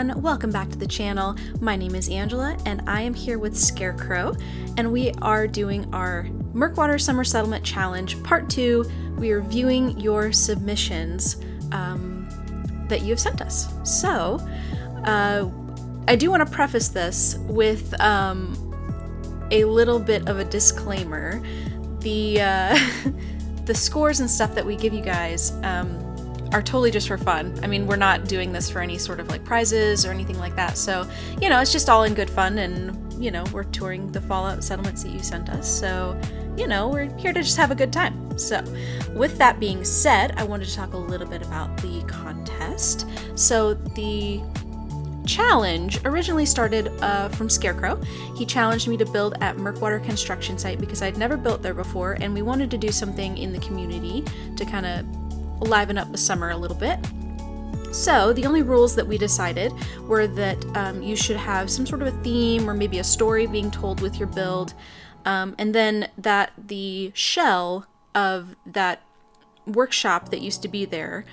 everyone, welcome back to the channel. My name is Angela and I am here with Scarecrow and we are doing our Murkwater Summer Settlement Challenge Part 2. We are viewing your submissions that you have sent us. So, I do want to preface this with a little bit of a disclaimer. The scores and stuff that we give you guys are totally just for fun. I mean, we're not doing this for any sort of like prizes or anything like that. So, you know, it's just all in good fun and, you know, we're touring the Fallout settlements that you sent us. So, you know, we're here to just have a good time. So, with that being said, I wanted to talk a little bit about the contest. So, the challenge originally started from Scarecrow. He challenged me to build at Murkwater construction site because I'd never built there before and we wanted to do something in the community to kind of liven up the summer a little bit. So the only rules that we decided were that you should have some sort of a theme or maybe a story being told with your build, and then that the shell of that workshop that used to be there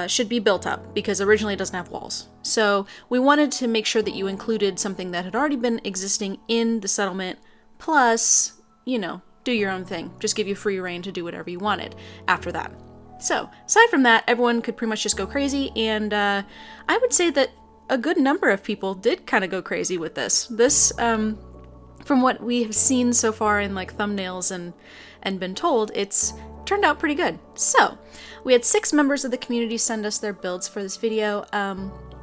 should be built up because originally it doesn't have walls. So we wanted to make sure that you included something that had already been existing in the settlement, plus, you know, do your own thing. Just give you free reign to do whatever you wanted after that. So, aside from that, everyone could pretty much just go crazy, and I would say that a good number of people did kind of go crazy with this. This, from what we have seen so far in like thumbnails and been told, it's turned out pretty good. So, we had 6 members of the community send us their builds for this video,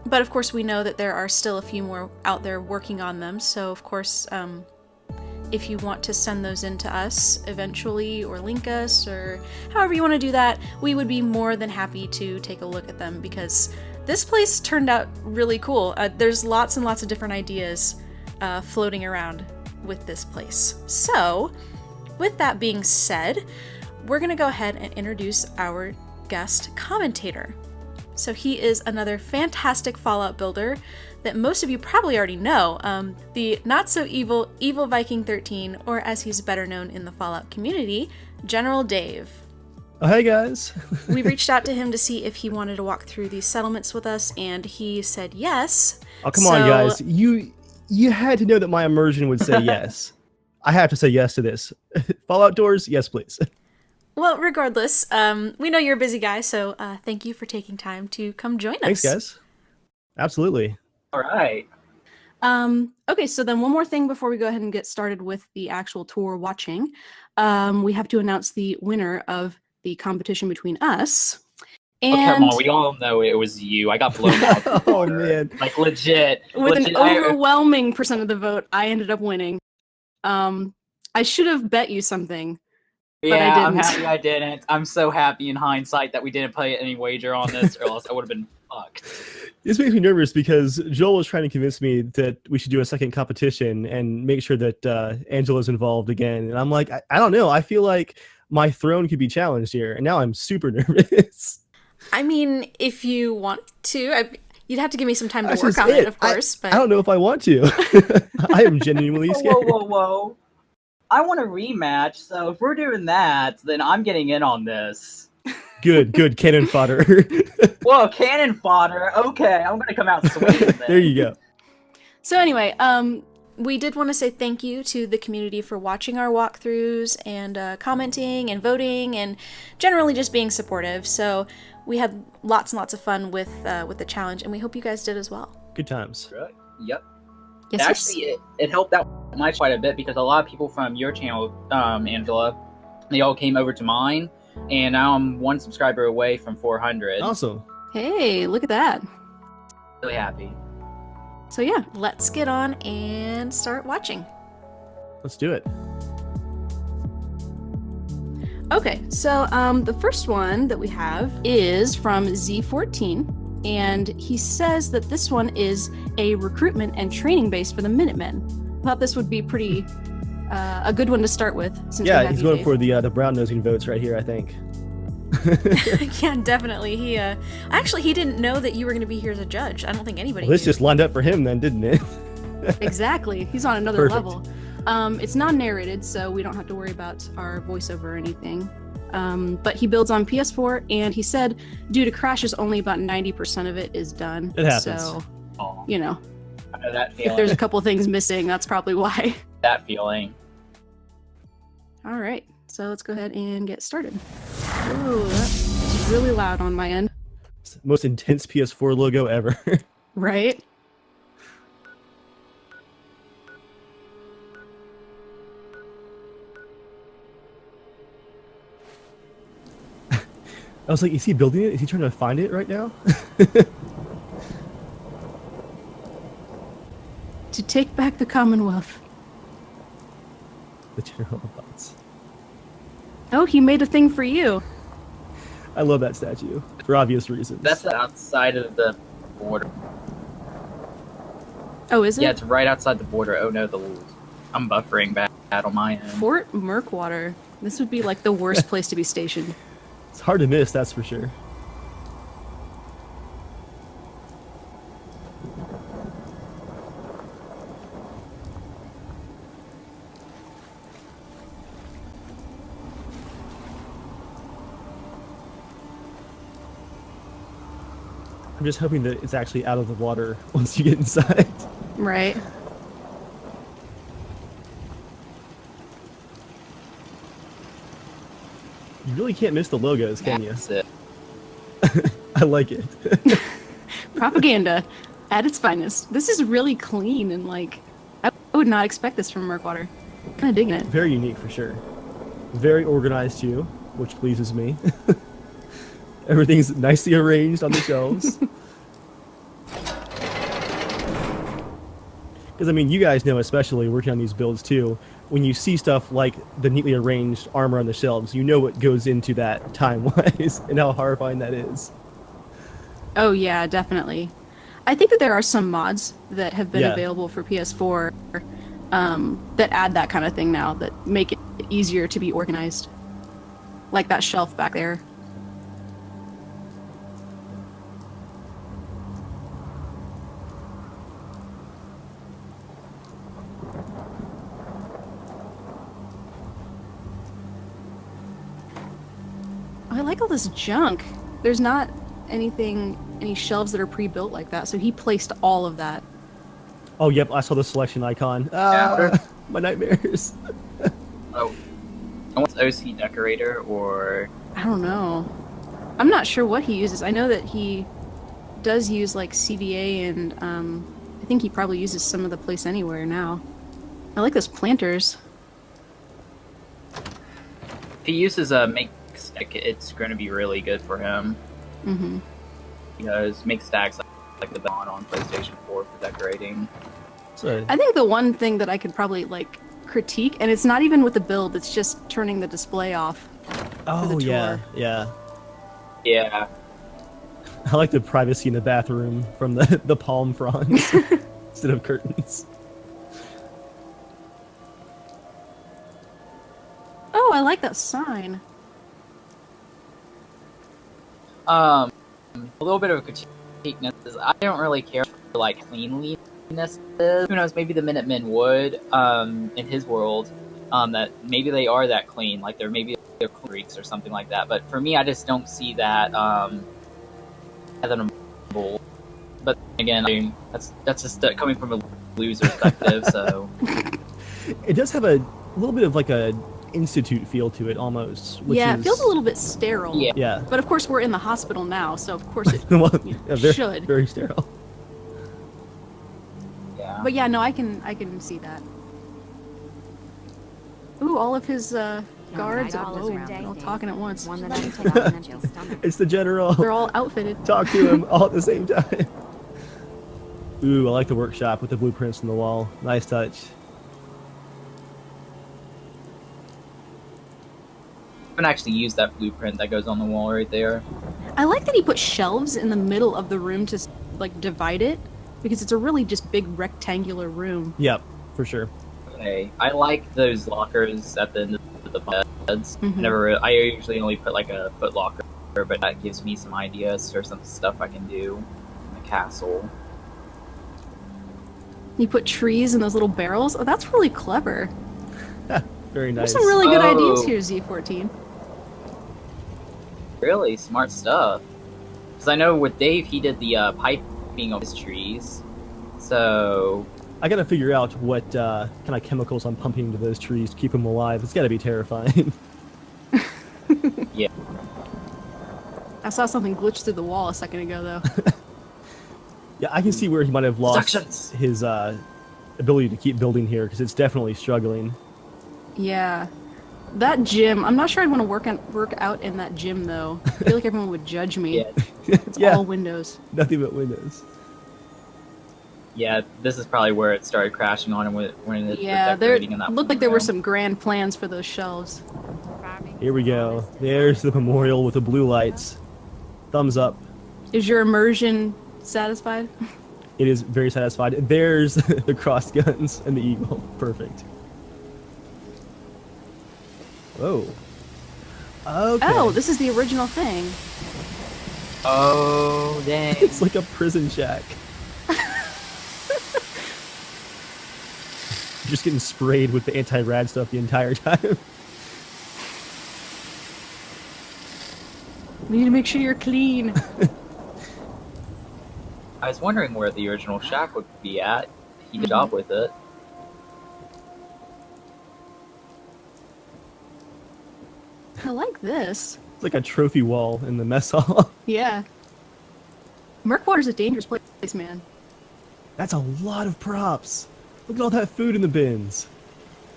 but of course we know that there are still a few more out there working on them, so of course, if you want to send those in to us eventually or link us or however you want to do that, we would be more than happy to take a look at them because this place turned out really cool. There's lots and lots of different ideas floating around with this place. So, with that being said, we're going to go ahead and introduce our guest commentator. So he is another fantastic Fallout builder that most of you probably already know, the not-so-evil EvilViking13, or as he's better known in the Fallout community, General Dave. Oh, hey guys! We reached out to him to see if he wanted to walk through these settlements with us, and he said yes. Oh, come on guys, you had to know that my immersion would say yes. I have to say yes to this. Fallout doors, yes please. Well, regardless, we know you're a busy guy, so thank you for taking time to come join us. Thanks, guys. Absolutely. All right. Okay, so then one more thing before we go ahead and get started with the actual tour watching. We have to announce the winner of the competition between us. And oh, come on, we all know it was you. I got blown out. Oh, man. Like, legit. With an overwhelming percent of the vote, I ended up winning. I should have bet you something. Yeah, I'm happy I didn't. I'm so happy in hindsight that we didn't play any wager on this, or else I would have been fucked. This makes me nervous because Joel was trying to convince me that we should do a second competition and make sure that Angela's involved again. And I'm like, I don't know. I feel like my throne could be challenged here. And now I'm super nervous. I mean, if you want to, you'd have to give me some time to work on it, of course. But I don't know if I want to. I am genuinely scared. Whoa. I want a rematch, so if we're doing that, then I'm getting in on this. Good. Cannon fodder. Whoa, cannon fodder. Okay, I'm going to come out swinging then. There you go. So anyway, we did want to say thank you to the community for watching our walkthroughs and commenting and voting and generally just being supportive. So we had lots and lots of fun with the challenge, and we hope you guys did as well. Good times. Right. Yep. Yes, actually, it helped out quite a bit because a lot of people from your channel, Angela, they all came over to mine, and now I'm 1 subscriber away from 400. Awesome. Hey, look at that. Really happy. So yeah, let's get on and start watching. Let's do it. Okay, so the first one that we have is from Z14. And he says that this one is a recruitment and training base for the Minutemen. I thought this would be pretty a good one to start with. Since yeah, he's going for the brown-nosing votes right here, I think. Yeah, definitely. He actually he didn't know that you were going to be here as a judge. I don't think anybody. Well, this knew. just lined up for him then, didn't it? Exactly. He's on another Perfect. level. It's non-narrated, so we don't have to worry about our voiceover or anything. But he builds on PS4, and he said due to crashes, only about 90% of it is done. It happens. So you know, I know that if feeling. there's a couple things missing, that's probably why. That feeling. All right, so let's go ahead and get started. Ooh, that's really loud on my end. It's the most intense PS4 logo ever. Right? I was like, is he building it? Is he trying to find it right now? To take back the Commonwealth. The general thoughts. Oh, he made a thing for you. I love that statue for obvious reasons. That's outside of the border. Oh, is it? Yeah, it's right outside the border. Oh no, I'm buffering bad on my end. Fort Murkwater. This would be like the worst place to be stationed. It's hard to miss, that's for sure. I'm just hoping that it's actually out of the water once you get inside. Right. You really can't miss the logos, can you? That's it. I like it. Propaganda at its finest. This is really clean and like, I would not expect this from Murkwater. Kind of digging it. Very unique for sure. Very organized too, which pleases me. Everything's nicely arranged on the shelves. Because, I mean, you guys know, especially working on these builds too, when you see stuff like the neatly arranged armor on the shelves, you know what goes into that time-wise and how horrifying that is. Oh yeah, definitely. I think that there are some mods that have been Yeah. available for PS4 that add that kind of thing now, that make it easier to be organized. Like that shelf back there. I like all this junk. There's not any shelves that are pre-built like that, so he placed all of that. Oh, yep, I saw the selection icon. Yeah. My nightmares. Oh, and what's OC decorator or? I don't know. I'm not sure what he uses. I know that he does use like CDA, and I think he probably uses some of the Place Anywhere now. I like those planters. If he uses a make stack, it's going to be really good for him. Mm-hmm. Because make stacks like the Dawn on PlayStation 4 for decorating. Sorry. I think the one thing that I could probably like critique, and it's not even with the build, it's just turning the display off. Oh, the yeah, tour. yeah. Yeah. I like the privacy in the bathroom from the palm fronds instead of curtains. Oh, I like that sign. A little bit of a critique is I don't really care for like cleanliness. Who knows? Maybe the Minutemen would, in his world, that maybe they are that clean. Like they're freaks or something like that. But for me, I just don't see that as an bowl. But again, I mean, that's just coming from a loser perspective. So It does have a little bit of like a institute feel to it almost. Which Yeah, is, it feels a little bit sterile. Yeah. Yeah. But of course, we're in the hospital now, so of course it Well, you know, yeah, very, should. very sterile. yeah. But yeah, no, I can see that. Ooh, all of his guards are they're all talking at once. One that I can take off and Jill's stomach. It's the general. They're all outfitted. Talk to him all at the same time. Ooh, I like the workshop with the blueprints on the wall. Nice touch. I haven't actually used that blueprint that goes on the wall right there. I like that he put shelves in the middle of the room to like divide it, because it's a really just big rectangular room. Yep, for sure. Okay, I like those lockers at the end of the beds. Mhm. I usually only put like a foot locker, but that gives me some ideas for some stuff I can do in the castle. You put trees in those little barrels. Oh, that's really clever. Very nice. There's some really good Oh. ideas here, Z14. Really smart stuff. Because I know with Dave, he did the piping of his trees. So I gotta figure out what kind of chemicals I'm pumping into those trees to keep them alive. It's gotta be terrifying. yeah, I saw something glitch through the wall a second ago, though. Yeah, I can see where he might have lost Deductions. his ability to keep building here, because it's definitely struggling. Yeah. That gym, I'm not sure I'd want to work out in that gym, though. I feel like everyone would judge me. yeah, It's Yeah. all windows. Nothing but windows. yeah. This is probably where it started crashing on him when it Yeah, was there decorating in that looked like there were room. some grand plans for those shelves. Here we go. There's the memorial with the blue lights. Thumbs up. Is your immersion satisfied? It is very satisfied. There's the crossed guns and the eagle. Perfect. Whoa. Okay. Oh, this is the original thing. Oh dang! It's like a prison shack. Just getting sprayed with the anti-rad stuff the entire time. We need to make sure you're clean. I was wondering where the original shack would be at. He did a job with it. I like this. It's like a trophy wall in the mess hall. Yeah. Murkwater's a dangerous place, man. That's a lot of props. Look at all that food in the bins.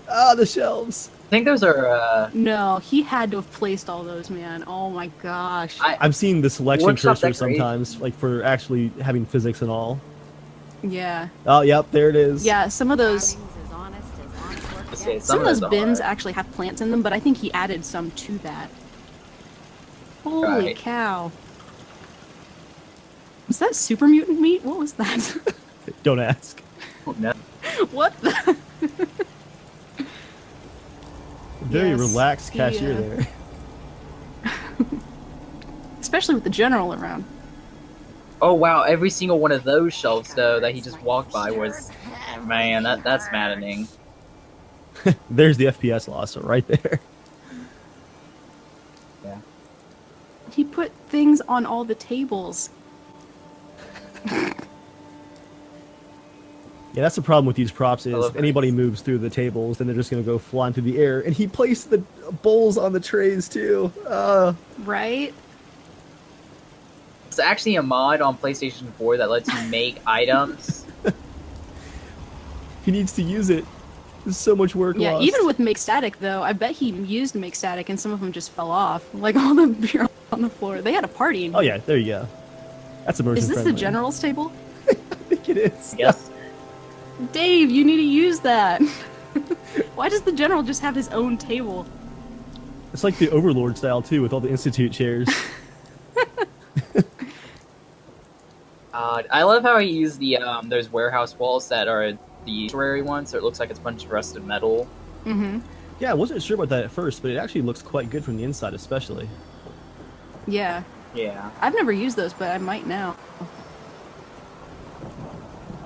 Ah, the shelves. I think those are. No, he had to have placed all those, man. Oh my gosh. I'm seeing the selection Workshop cursor decoration. sometimes, like for actually having physics and all. Yeah. Oh, yep, there it is. Yeah, some of those As honest as honest work Okay, gets. some of those those bins are. actually have plants in them, but I think he added some to that. Holy Right. cow. Was that super mutant meat? What was that? Don't ask. Oh, no. What the? Very Yes, relaxed cashier yeah. there. Especially with the general around. Oh wow! Every single one of those shelves though that he just walked by was, man, that's maddening. There's the FPS loss right there. Yeah. He put things on all the tables. Yeah, that's the problem with these props is love if anybody moves through the tables, then they're just going to go flying through the air. And he placed the bowls on the trays too. Right? It's actually a mod on PlayStation 4 that lets you make items. He needs to use it. There's so much work Yeah, lost. even with Make Static, though, I bet he used Make Static and some of them just fell off. Like all the beer on the floor. They had a party. In Oh yeah, there you go. That's immersion Is this friendly. the general's table? I think it is. Yes. Dave, you need to use that. Why does the general just have his own table? It's like the Overlord style too, with all the Institute chairs. I love how he used the those warehouse walls that are the temporary ones, so it looks like it's a bunch of rusted metal. Mm-hmm. Yeah, I wasn't sure about that at first, but it actually looks quite good from the inside, especially. Yeah. Yeah. I've never used those, but I might now.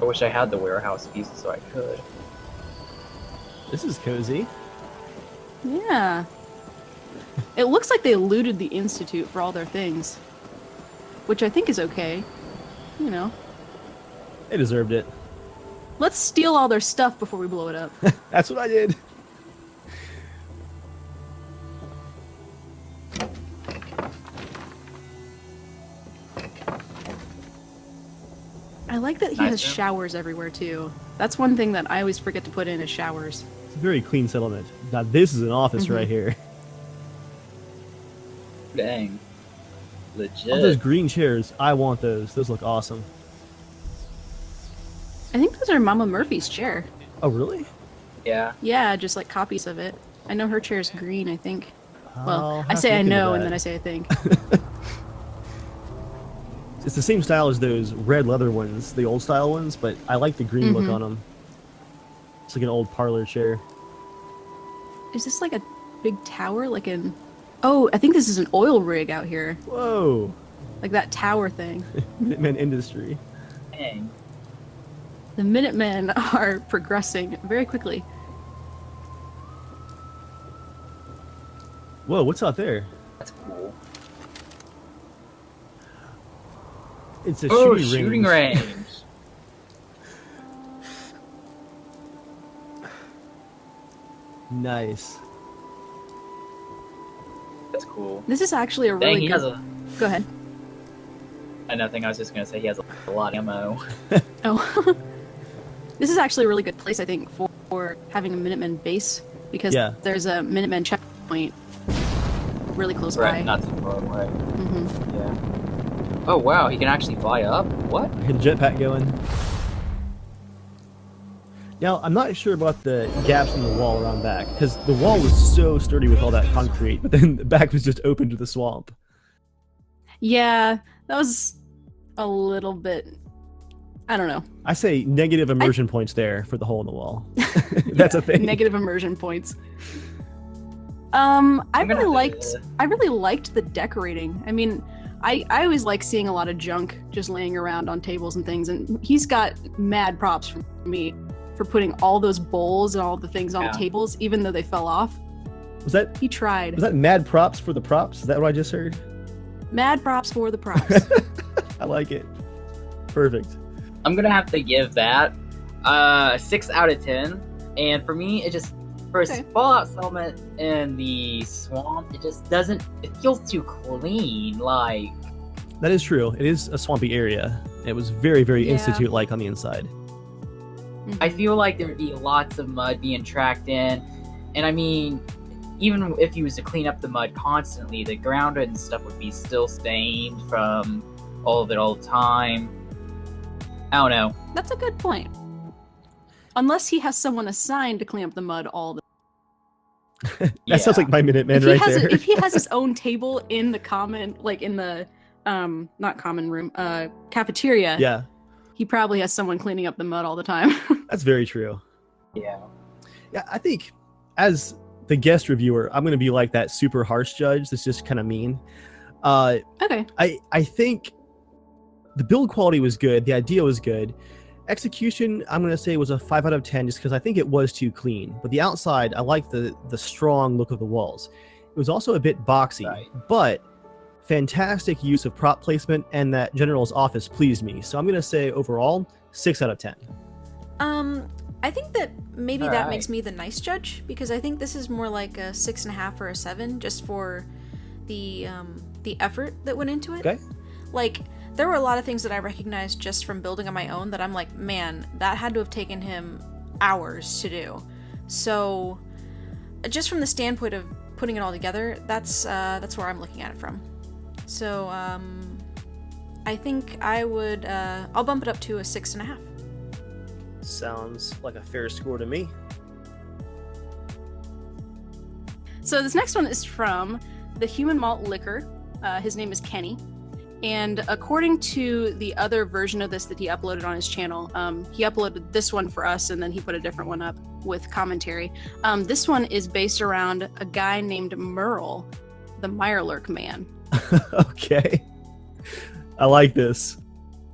I wish I had the warehouse pieces so I could. This is cozy. Yeah. It looks like they looted the Institute for all their things. Which I think is okay. You know. They deserved it. Let's steal all their stuff before we blow it up. That's what I did. I like that he Nice, has yeah. showers everywhere, too. That's one thing that I always forget to put in is showers. It's a very clean settlement. Now this is an office Mm-hmm. right here. Dang. All those Legit. green chairs, I want those. Those look awesome. I think those are Mama Murphy's chair. Oh, really? Yeah. Yeah, just like copies of it. I know her chair is green, I think. I'll Well, I have say to I look into know, and that. then I say I think. It's the same style as those red leather ones, the old style ones, but I like the green look Mhm. on them. It's like an old parlor chair. Is this like a big tower? Like an... Oh, I think this is an oil rig out here. Whoa! Like that tower thing. Minutemen Industry. Dang. The Minutemen are progressing very quickly. Whoa, what's out there? That's cool. It's a Oh, shooting shooting range. range. Nice. That's cool. This is actually a Dang, really he good... has a. Go ahead. Nothing. I was just gonna say he has a lot of ammo. Oh. This is actually a really good place, I think, for having a Minutemen base, because there's a Minutemen checkpoint really close by. Right, not too far away. Mm-hmm. Yeah. Oh wow, he can actually fly up. What? I hear the jetpack going. Now, I'm not sure about the gaps in the wall around back, because the wall was so sturdy with all that concrete, but then the back was just open to the swamp. Yeah, that was a little bit... I don't know. I say negative immersion points there for the hole in the wall. That's a thing. Negative immersion points. I really liked the decorating. I mean, I always like seeing a lot of junk just laying around on tables and things, and he's got mad props from me for putting all those bowls and all the things on tables, even though they fell off. He tried. Was that mad props for the props? Is that what I just heard? Mad props for the props. I like it. Perfect. I'm gonna have to give that 6 out of 10. And for me, it just for a Fallout settlement in the swamp, it just doesn't. It feels too clean. Like that is true. It is a swampy area. It was very, very Institute-like on the inside. I feel like there would be lots of mud being tracked in, and I mean, even if he was to clean up the mud constantly, the ground and stuff would be still stained from all of it all the time. I don't know. That's a good point. Unless he has someone assigned to clean up the mud all the That sounds like my Minutemen right there. If he has his own table in the common, like in the, not common room, cafeteria, he probably has someone cleaning up the mud all the time. That's very true. Yeah. Yeah, I think as the guest reviewer, I'm going to be like that super harsh judge that's just kind of mean. Okay. I think the build quality was good. The idea was good. Execution, I'm going to say, was a 5 out of 10 just because I think it was too clean. But the outside, I like the strong look of the walls. It was also a bit boxy, but fantastic use of prop placement, and that general's office pleased me. So I'm going to say overall 6 out of 10. I think that maybe that makes me the nice judge, because I think this is more like a 6.5 or a 7 just for the effort that went into it. Okay. Like, there were a lot of things that I recognized just from building on my own that I'm like, man, that had to have taken him hours to do. So, just from the standpoint of putting it all together, that's where I'm looking at it from. So, I think I would, I'll bump it up to a 6.5. Sounds like a fair score to me. So this next one is from TheHumanMaltLiquor. His name is Kenny. And according to the other version of this that he uploaded on his channel, he uploaded this one for us and then he put a different one up with commentary. This one is based around a guy named Merle, the Mirelurk man. Okay. I like this.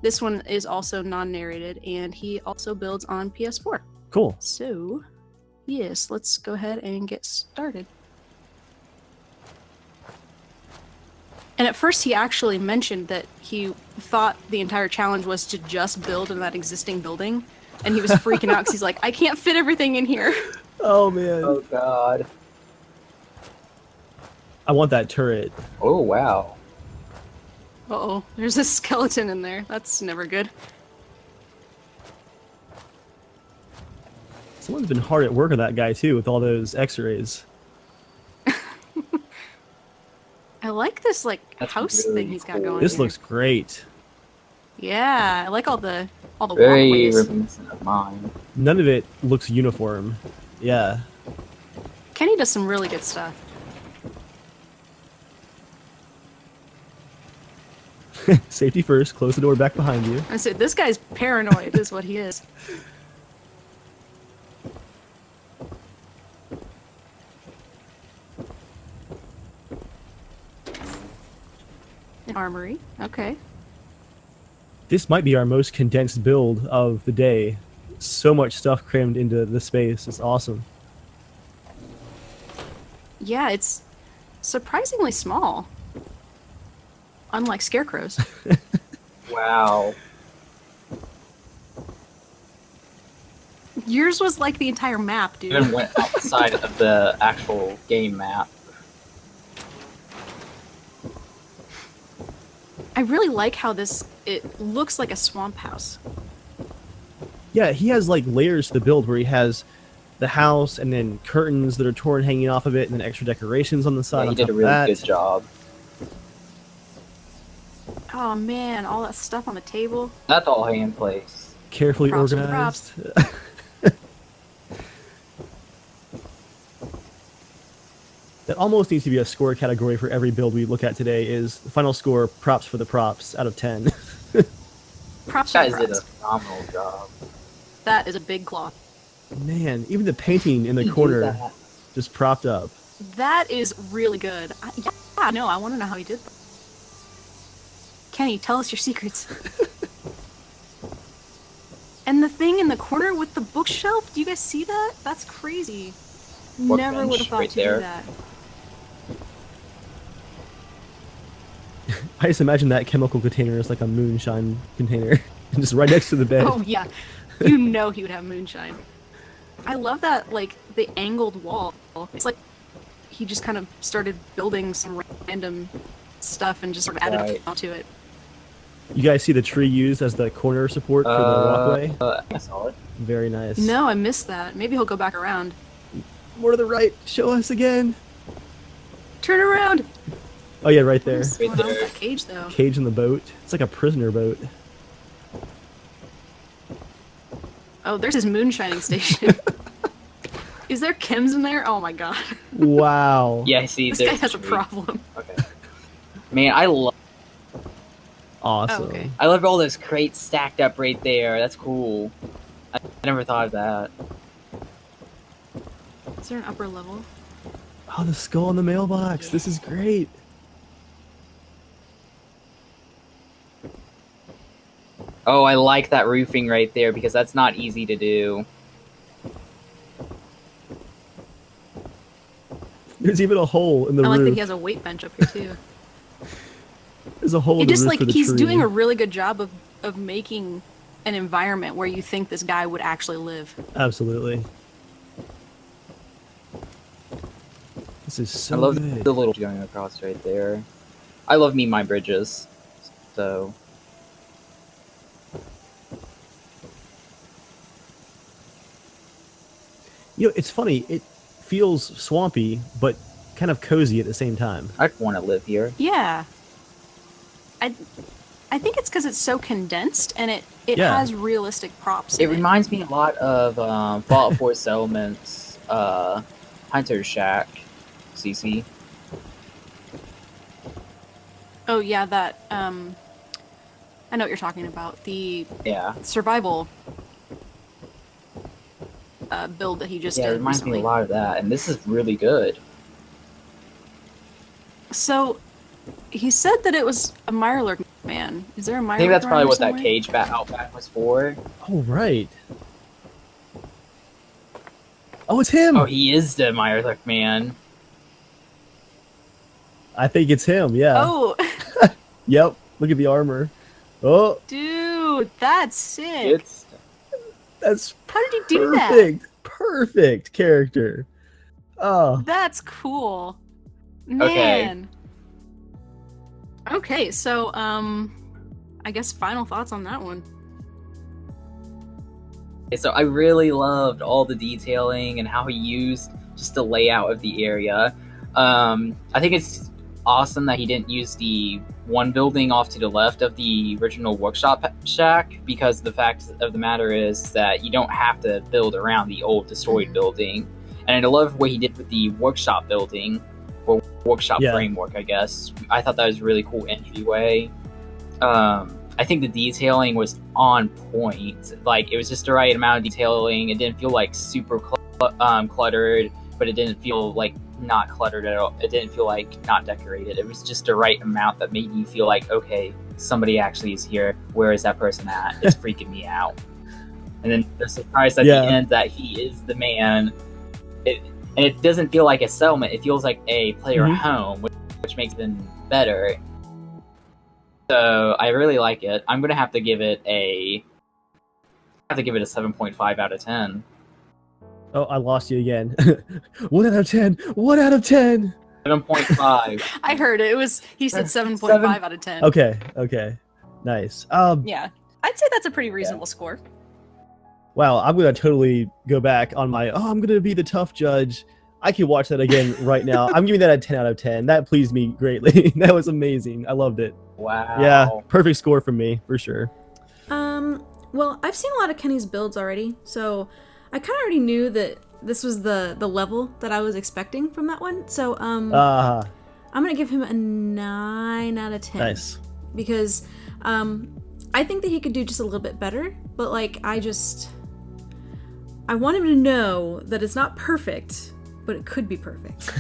This one is also non-narrated, and he also builds on PS4. Cool. So, yes, let's go ahead and get started. And at first he actually mentioned that he thought the entire challenge was to just build in that existing building, and he was freaking out because he's like, I can't fit everything in here. Oh, man. Oh, God. I want that turret. Oh, wow. Uh-oh, there's a skeleton in there. That's never good. Someone's been hard at work on that guy, too, with all those x-rays. I like this, like, That's house really thing he's got cool. going This here. looks great. Yeah, I like all the Very walkways. reminiscent of mine. None of it looks uniform. Yeah. Kenny does some really good stuff. Safety first. Close the door back behind you. I said, this guy's paranoid is what he is. An armory, okay. This might be our most condensed build of the day. So much stuff crammed into the space. It's awesome. Yeah, it's surprisingly small. Unlike Scarecrow's. Wow. Yours was like the entire map, dude. Even went outside of the actual game map. I really like how it looks like a swamp house. Yeah, he has like layers to the build where he has the house and then curtains that are torn hanging off of it and then extra decorations on the side. Yeah, he on did a top of really that. good job. Oh man, all that stuff on the table. That's all in place. Carefully Props for organized. That almost needs to be a score category for every build we look at today is the final score props for the props out of 10. Props You for guys did a props. phenomenal job. That is a big claw. Man, even the painting in the You do corner that. just propped up. That is really good. Yeah, no, I want to know how he did that. Kenny, tell us your secrets. And the thing in the corner with the bookshelf, do you guys see that? That's crazy. Never would have Workbench thought right to there. do that. I just imagine that chemical container is like a moonshine container. Just right next to the bed. Oh yeah, you know he would have moonshine. I love that, like, the angled wall. It's like he just kind of started building some random stuff and just sort of added Right. onto it. You guys see the tree used as the corner support for the walkway? I saw it. Very nice. No, I missed that. Maybe he'll go back around. More to the right. Show us again. Turn around! Oh yeah, right there. What's going on with that cage, though? Cage in the boat. It's like a prisoner boat. Oh, there's his moonshining station. Is there chems in there? Oh my god. Wow. Yeah, I see. This guy there's has a tree. problem. Okay. Man, I love Awesome. Oh, okay. all those crates stacked up right there. That's cool. I never thought of that. Is there an upper level? Oh, the skull in the mailbox. This is great. Oh, I like that roofing right there because that's not easy to do. There's even a hole in the I like roof. that he has a weight bench up here, too. There's a hole in It the just, roof like, for the he's tree. doing a really good job of making an environment where you think this guy would actually live. Absolutely. This is so I love good. the little going across right there. I love me my bridges. So You know, it's funny. It feels swampy, but kind of cozy at the same time. I'd want to live here. Yeah. I think it's because it's so condensed and it Yeah. has realistic props. It in reminds me a lot of Fallout 4 Settlements, Hunter's Shack, CC. Oh yeah, that I know what you're talking about. The Yeah. survival build that he just Yeah, it did reminds recently. me a lot of that, and this is really good. So he said that it was a Mirelurk man. Is there a Mirelurk? I think that's around probably here what that somewhere? cage outback was for. Oh, right. Oh, it's him! Oh, he is the Mirelurk man. I think it's him, yeah. Oh, Yep. Look at the armor. Oh, dude, that's sick. It's that's How did he do that? perfect. Perfect character. Oh, That's cool. Okay. Man. Okay, so I guess final thoughts on that one. So I really loved all the detailing and how he used just the layout of the area. I think it's awesome that he didn't use the one building off to the left of the original workshop shack, because the fact of the matter is that you don't have to build around the old destroyed building. And I love what he did with the workshop building, or workshop Yeah. framework, I guess. I thought that was a really cool entryway. I think the detailing was on point. Like, it was just the right amount of detailing. It didn't feel like super cluttered, but it didn't feel like not cluttered at all. It didn't feel like not decorated. It was just the right amount that made you feel like, okay, somebody actually is here. Where is that person at? It's freaking me out. And then the surprise at Yeah. the end that he is the man. And it doesn't feel like a settlement. It feels like a player Mhm. home, which makes it even better. So I really like it. I'm gonna have to give it a 7.5 out of 10. Oh, I lost you again. 1 out of 10. 1 out of 10. 7.5. I heard it. He said 7.5 Seven. out of 10. Okay. Nice. Yeah. I'd say that's a pretty reasonable score. Wow, I'm gonna totally go back on my. Oh, I'm gonna be the tough judge. I can watch that again right now. I'm giving that a 10 out of 10. That pleased me greatly. That was amazing. I loved it. Wow. Yeah, perfect score from me for sure. Well, I've seen a lot of Kenny's builds already, so I kind of already knew that this was the level that I was expecting from that one. So I'm gonna give him a 9 out of 10. Nice. Because I think that he could do just a little bit better, but like I want him to know that it's not perfect, but it could be perfect.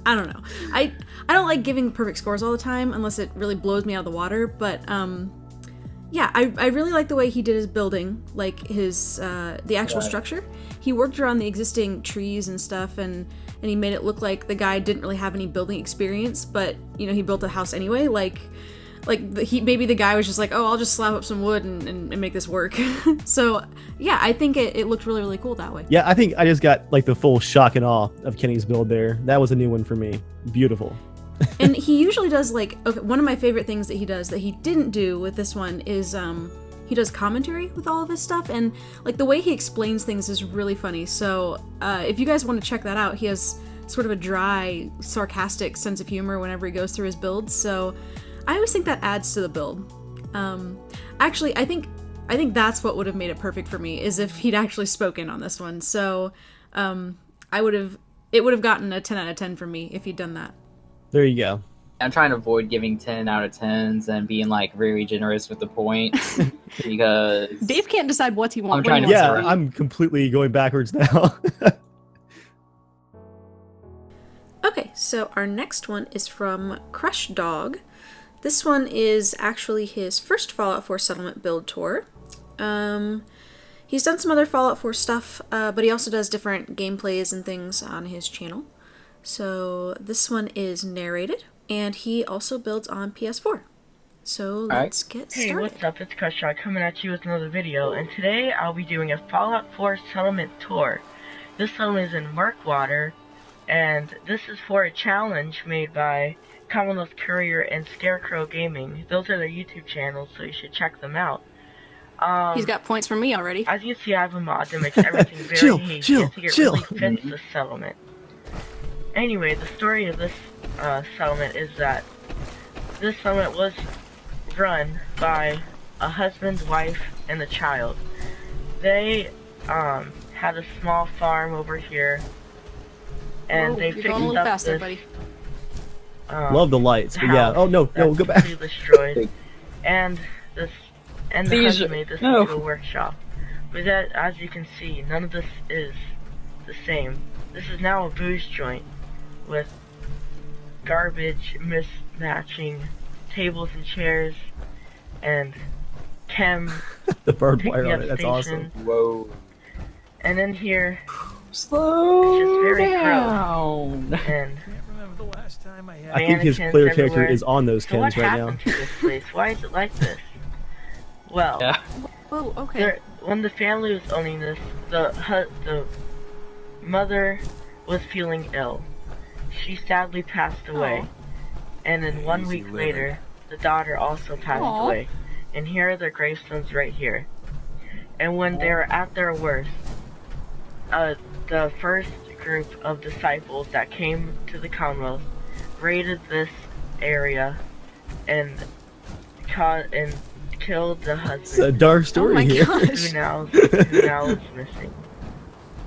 I don't know. I don't like giving perfect scores all the time unless it really blows me out of the water, but yeah, I really like the way he did his building, like his the actual structure. He worked around the existing trees and stuff, and he made it look like the guy didn't really have any building experience, but you know, he built a house anyway. Maybe the guy was just like, oh, I'll just slap up some wood and make this work. So yeah, I think it looked really, really cool that way. Yeah, I think I just got like the full shock and awe of Kenny's build there. That was a new one for me. Beautiful. And he usually does one of my favorite things that he does that he didn't do with this one is he does commentary with all of his stuff, and like the way he explains things is really funny. So if you guys want to check that out, he has sort of a dry, sarcastic sense of humor whenever he goes through his builds. So I always think that adds to the build. Actually, I think that's what would have made it perfect for me, is if he'd actually spoken on this one. So it would have gotten a 10 out of 10 from me if he'd done that. There you go. I'm trying to avoid giving 10 out of 10s and being like very generous with the points because Dave can't decide what he wants. I'm completely going backwards now. Okay, so our next one is from Crush Dawg. This one is actually his first Fallout 4 settlement build tour. He's done some other Fallout 4 stuff, but he also does different gameplays and things on his channel. So this one is narrated, and he also builds on PS4. So let's get started. Hey, what's up? It's Crush Dawg coming at you with another video, and today I'll be doing a Fallout 4 settlement tour. This settlement is in Murkwater, and this is for a challenge made by CommonwealthCourier and Scarecrow Gaming. Those are their YouTube channels, so you should check them out. He's got points from me already. As you can see, I have a mod that makes everything very hasty. I think it really fits the settlement. Anyway, the story of this settlement is that this settlement was run by a husband, wife, and a child. They had a small farm over here, and they fixed up faster, this. buddy. Love the lights, but yeah. Oh no, go back. Destroyed, and the husband made this into a workshop. But that, as you can see, none of this is the same. This is now a booze joint with garbage mismatching tables and chairs and the barbed wire on it. That's awesome. Whoa. And in here, Slow it's just very down. gross. And I think his player character is on those so what cans right now. happened to this place? Why is it like this? Well, Yeah. Oh, okay. when the family was owning this, the mother was feeling ill. She sadly passed away, and then 1 week later, the daughter also passed away. And here are their gravestones right here. And when they were at their worst, the first group of disciples that came to the Commonwealth raided this area and killed the husband. It's a dark story here. Who now is missing.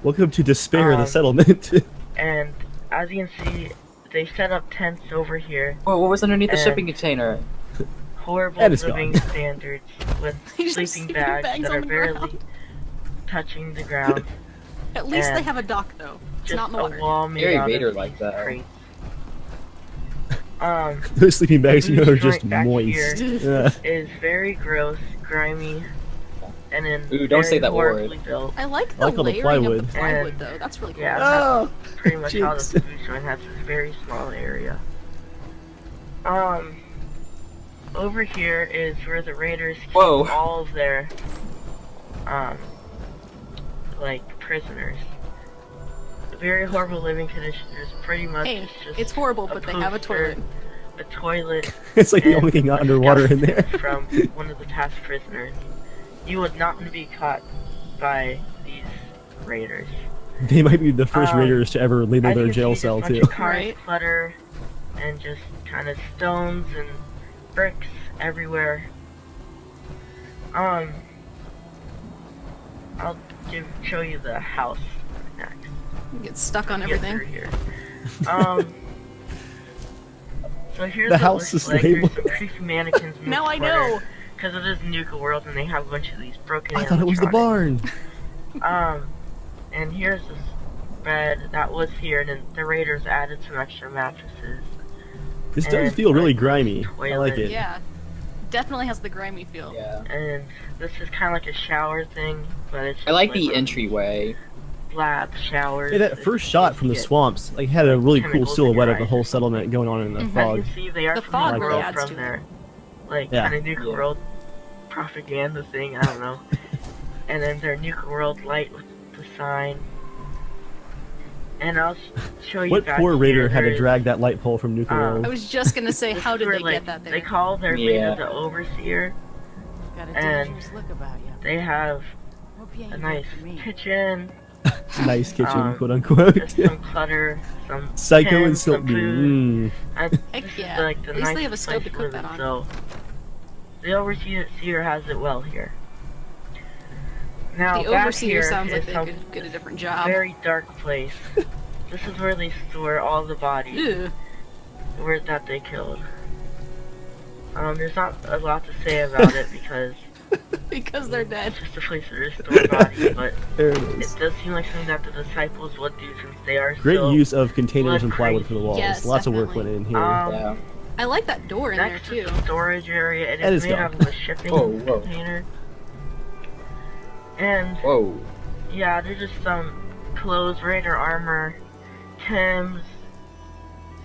Welcome to despair, the settlement. And as you can see, they set up tents over here. Whoa, what was underneath the shipping container? Horrible living standards with sleeping bags that are barely touching the ground. At least they have a dock, though. It's not in the water. Wall made Gary out Vader of like that. crates. Those sleeping bags, you know, are just back moist. here is very gross, grimy, and then Ooh, don't say that horribly word. built. I like the all the layering of the plywood. plywood, though. That's really cool. Yeah, Oh, that's pretty much how the jeez. food joint has this very small area. Over here is where the raiders keep all of their, like, prisoners. very horrible living conditions. There's pretty much Hey, just it's horrible, but they have a poster, toilet. a toilet. It's like the and only thing a underwater in skeleton there. from one of the past prisoners. You would not want to be caught by these raiders. They might be the first raiders to ever label As their you can jail see, cell just a too. bunch of cars, Right. clutter, and just kind of stones and bricks everywhere. I'll show you the house next. You get stuck on Get everything. through here. So here's The what it house looks is like. There's labeled. some creepy mannequins. Now I know. Because it is Nuka World, and they have a bunch of these broken. I thought it was the barn. And here's this bed that was here, and then the raiders added some extra mattresses. This does And, feel really like, grimy. I toilet. like it. Yeah. Definitely has the grimy feel. Yeah. And this is kind of like a shower thing, but it's. I like just the entryway. Lab showers. Yeah, that first shot from the Get swamps like had a really cool chemicals in silhouette your of the eyes. whole settlement going on in the Mhm. As fog. you can see, they are The from fog the really world adds from to it. their, like, Yeah. kind of Nuka Yeah. World propaganda thing. I don't know. And then their Nuka World light with the sign. And I'll show you. What back poor raider here, had to there's- drag that light pole from Nuka I World? I was just gonna say, this how is did where, they like, get that there? They call their Yeah. leader the overseer. Got a And dangerous look about you. They have Hope you ain't a good nice for me. kitchen, Nice kitchen, quote just unquote. some clutter, some Psycho pens, and some Silky. food. Mm. This is, yeah. like, the At least they nicest have a stove to place cook that living, on. So the overseer has it well here. Now The back overseer here sounds like is they some could get a different job. very dark place. This is where they store all the bodies Ew. that they killed. There's not a lot to say about it because Because they're dead. it's just a place where they store bodies, but There it it is. does seem like something that the disciples would do since they are Great still use of containers and blood plywood for the crazy. walls. Yes, Lots of work definitely. went in here. Yeah. I like that door in there Next too. is the storage area. It That is is made dope. out of a shipping Whoa. container. And Whoa. yeah, there's just some clothes, raider armor, Tim's,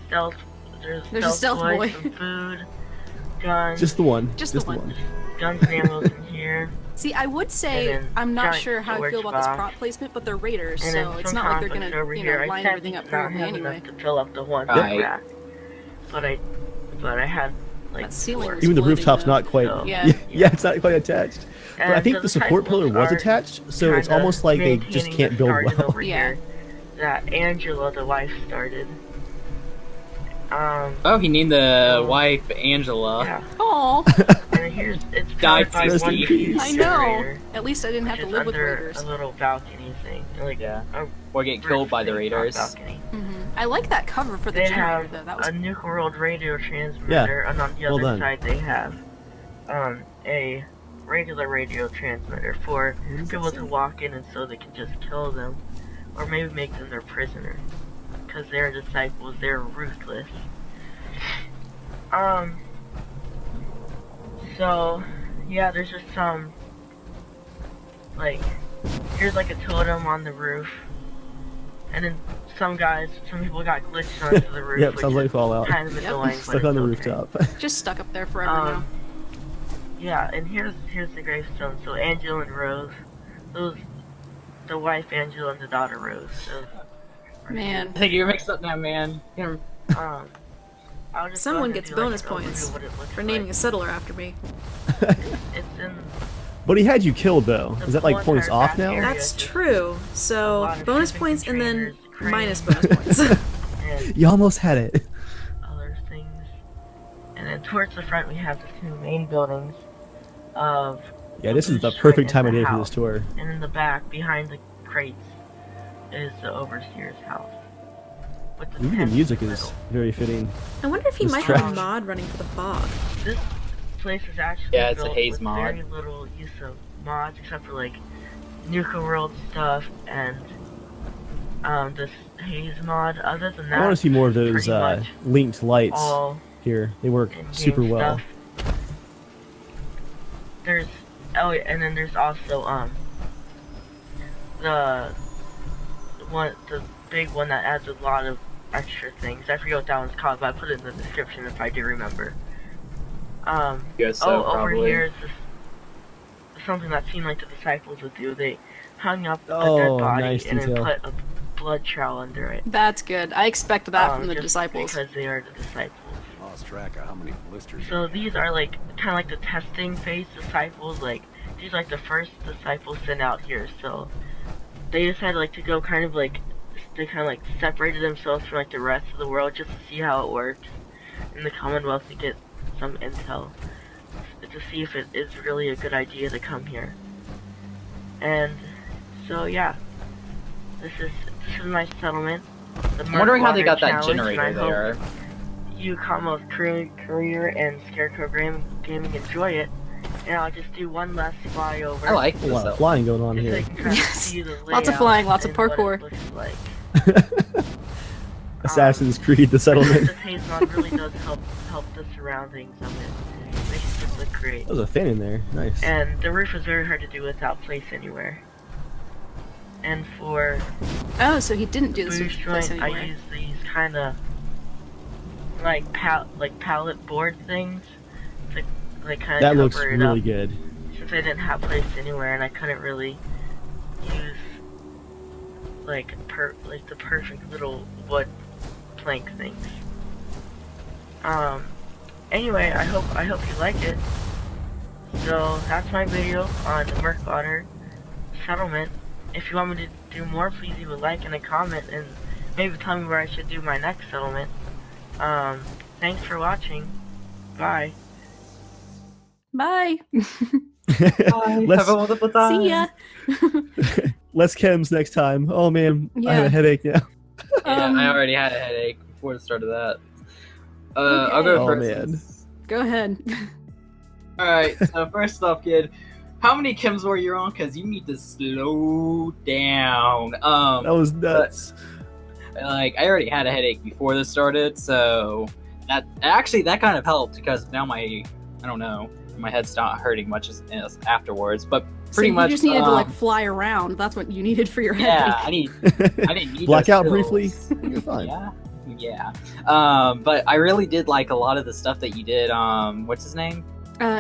stealth. There's a stealth boy. some food, guns. Just the one. Just the one. Guns and ammo in here. See, I would say And then I'm not giant sure how I feel storage about this box. prop placement, but they're raiders, And so then it's some not like they're comics gonna, over you here. know, I line sadly everything up did not perfectly have anyway. enough to fill up the one Right. rack, but I had like That ceiling 4. was Even the floating, roof's though. not quite. So- Yeah. Yeah, it's not quite attached. But I And think so the support pillar disciples was are attached, so it's kinda almost like they just maintaining can't this build garden well. over Yeah. here that Angela, the wife, started. Oh, he named the wife Angela. Yeah. Aw, And here's it's Died powered by Rest one in piece peace. I know. generator, At least I didn't have which to is live with under raiders. a little balcony thing, like Yeah. a Or get killed by the roof thing, not raiders. balcony. I like that cover for the They generator have though. That was a Nuka World radio transmitter, and on the well other done. side they have a regular radio transmitter for people to walk in and so they can just kill them, or maybe make them their prisoner, because they're disciples. They're ruthless. So yeah, there's just some like here's like a totem on the roof, and then some people got glitched onto the roof. Yep, which sounds like is Fallout. kind of Yep. annoying. but Stuck on the it's okay. rooftop. just stuck up there forever now. Yeah, and here's the gravestone. So Angela and Rose, the wife Angela and the daughter Rose. Man, I think you're mixed up now, man. I'll just go someone ahead and gets do, like, bonus an points overview of what it looks for naming a like. settler after me. It's in But he had you killed though. Is that like whole points entire off back now? area. That's true. A So lot of bonus shipping points and then containers, minus cranes, bonus points. and You almost had it. other things. And then towards the front we have the two main buildings of Yeah, this is the Boost perfect and time of the day for house. this tour. And in the back, behind the crates, is the overseer's house. With the Even the tent music in the is middle. very fitting. I wonder if he This might track. have a mod running for the fog. This place is actually Yeah, it's a built haze with mod. very little use of mods, except for like Nuka World stuff and this haze mod. Other than that, I want to see more of those pretty much linked lights all here. They work in-game super well. stuff. There's and then there's also the big one that adds a lot of extra things. I forget what that one's called, but I put it in the description if I do remember. Guess so, over probably. here is something that seemed like the disciples would do. They hung up a Oh, dead body nice and then detail. put a blood trail under it. That's good. I expect that from the just disciples. because they are the disciples. Lost track of how many blisters. So these are like kind of like the testing phase disciples. Like these are like the first disciples sent out here. So they decided like to go kind of like they kind of like separated themselves from like the rest of the world just to see how it works in the Commonwealth to get some intel to see if it is really a good idea to come here. And so yeah, this is my settlement. I'm wondering how they got that Challenge, and I generator there. hope you CommonwealthCourier and Scarecrow Gaming enjoy it. And I'll just do one last flyover. I like A this. lot of though. flying going on just so here. you can kind of Yes. see the Lots of layout flying, lots of and what it parkour. looks like. Assassin's Creed, the The settlement. Hazelnut really does help the surroundings of it. It makes it look great. There's a fan in there. Nice. And the roof is very hard to do without place anywhere. And for Oh, so he didn't do the this with boost place joint, I anywhere. use these kind of like pallet board things to like kind of That cover looks it really up. good. Since I didn't have place anywhere and I couldn't really use like the perfect little wood plank things. Anyway, I hope you like it. So that's my video on the Murkwater settlement. If you want me to do more, please leave a like and a comment and maybe tell me where I should do my next settlement. Thanks for watching. Bye. Bye. Let's Have a wonderful time. See ya. less chems next time. Oh man, I have Yeah. a headache now. Yeah, I already had a headache before the start of that. Okay. I'll go Oh, first. man. Go ahead. Alright, so first off, kid, how many chems were you on? Because you need to slow down. That was nuts. Like, I already had a headache before this started, so that kind of helped because now I don't know, my head's not hurting much as afterwards, but pretty so much. you just needed to like fly around. That's what you needed for your yeah, headache. I didn't need Black those out pills. briefly. You're fine. Yeah. But I really did like a lot of the stuff that you did. What's his name?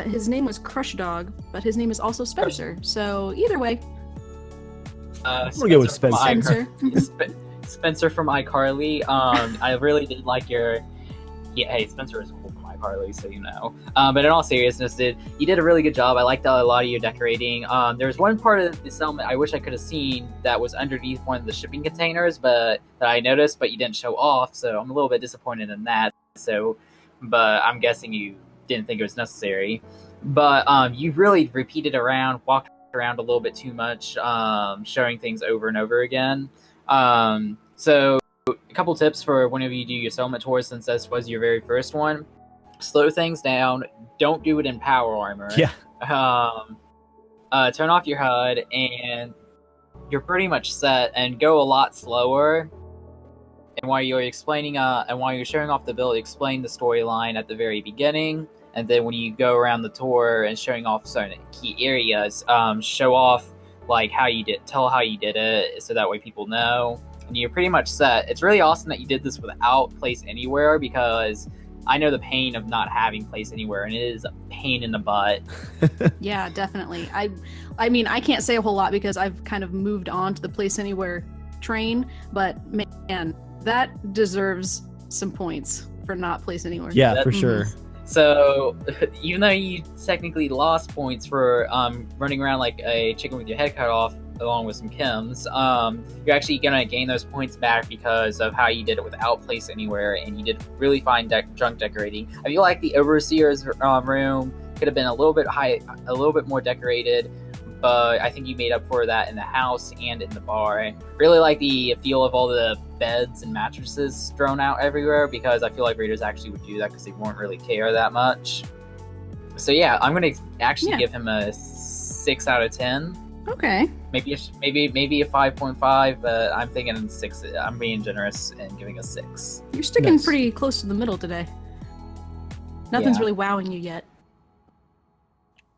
His name was Crush Dog, but his name is also Spencer. So either way, I'm gonna go with from Spencer. Spencer from iCarly. I really did like your. Yeah, hey, Spencer is cool from iCarly, so you know. But in all seriousness, you did a really good job. I liked a lot of your decorating. There was one part of the settlement I wish I could have seen that was underneath one of the shipping containers, but that I noticed, but you didn't show off. So I'm a little bit disappointed in that. So, but I'm guessing you didn't think it was necessary. But you really repeated around, walked around a little bit too much, showing things over and over again. So a couple tips for whenever you do your settlement tour, since this was your very first one. Slow things down. Don't do it in power armor. Yeah. Turn off your HUD, and you're pretty much set. And go a lot slower. And while you're explaining, and while you're showing off the build, explain the storyline at the very beginning. And then when you go around the tour and showing off certain key areas, show off like tell how you did it, so that way people know. And you're pretty much set. It's really awesome that you did this without place anywhere, because I know the pain of not having place anywhere, and it is a pain in the butt. Yeah, definitely. I mean, I can't say a whole lot because I've kind of moved on to the place anywhere train, but man, that deserves some points for not place anywhere. Yeah, for sure. So, even though you technically lost points for running around like a chicken with your head cut off, along with some chems, you're actually gonna gain those points back because of how you did it without place anywhere, and you did really fine junk decorating. I feel like the overseer's room could have been a little bit more decorated, but I think you made up for that in the house and in the bar. I really like the feel of all the beds and mattresses thrown out everywhere, because I feel like raiders actually would do that because they won't really care that much. So yeah, I'm gonna actually give him a 6 out of 10. Okay. Maybe a 5.5, but I'm thinking 6. I'm being generous and giving a 6. You're sticking Nice. pretty close to the middle today. Nothing's really wowing you yet.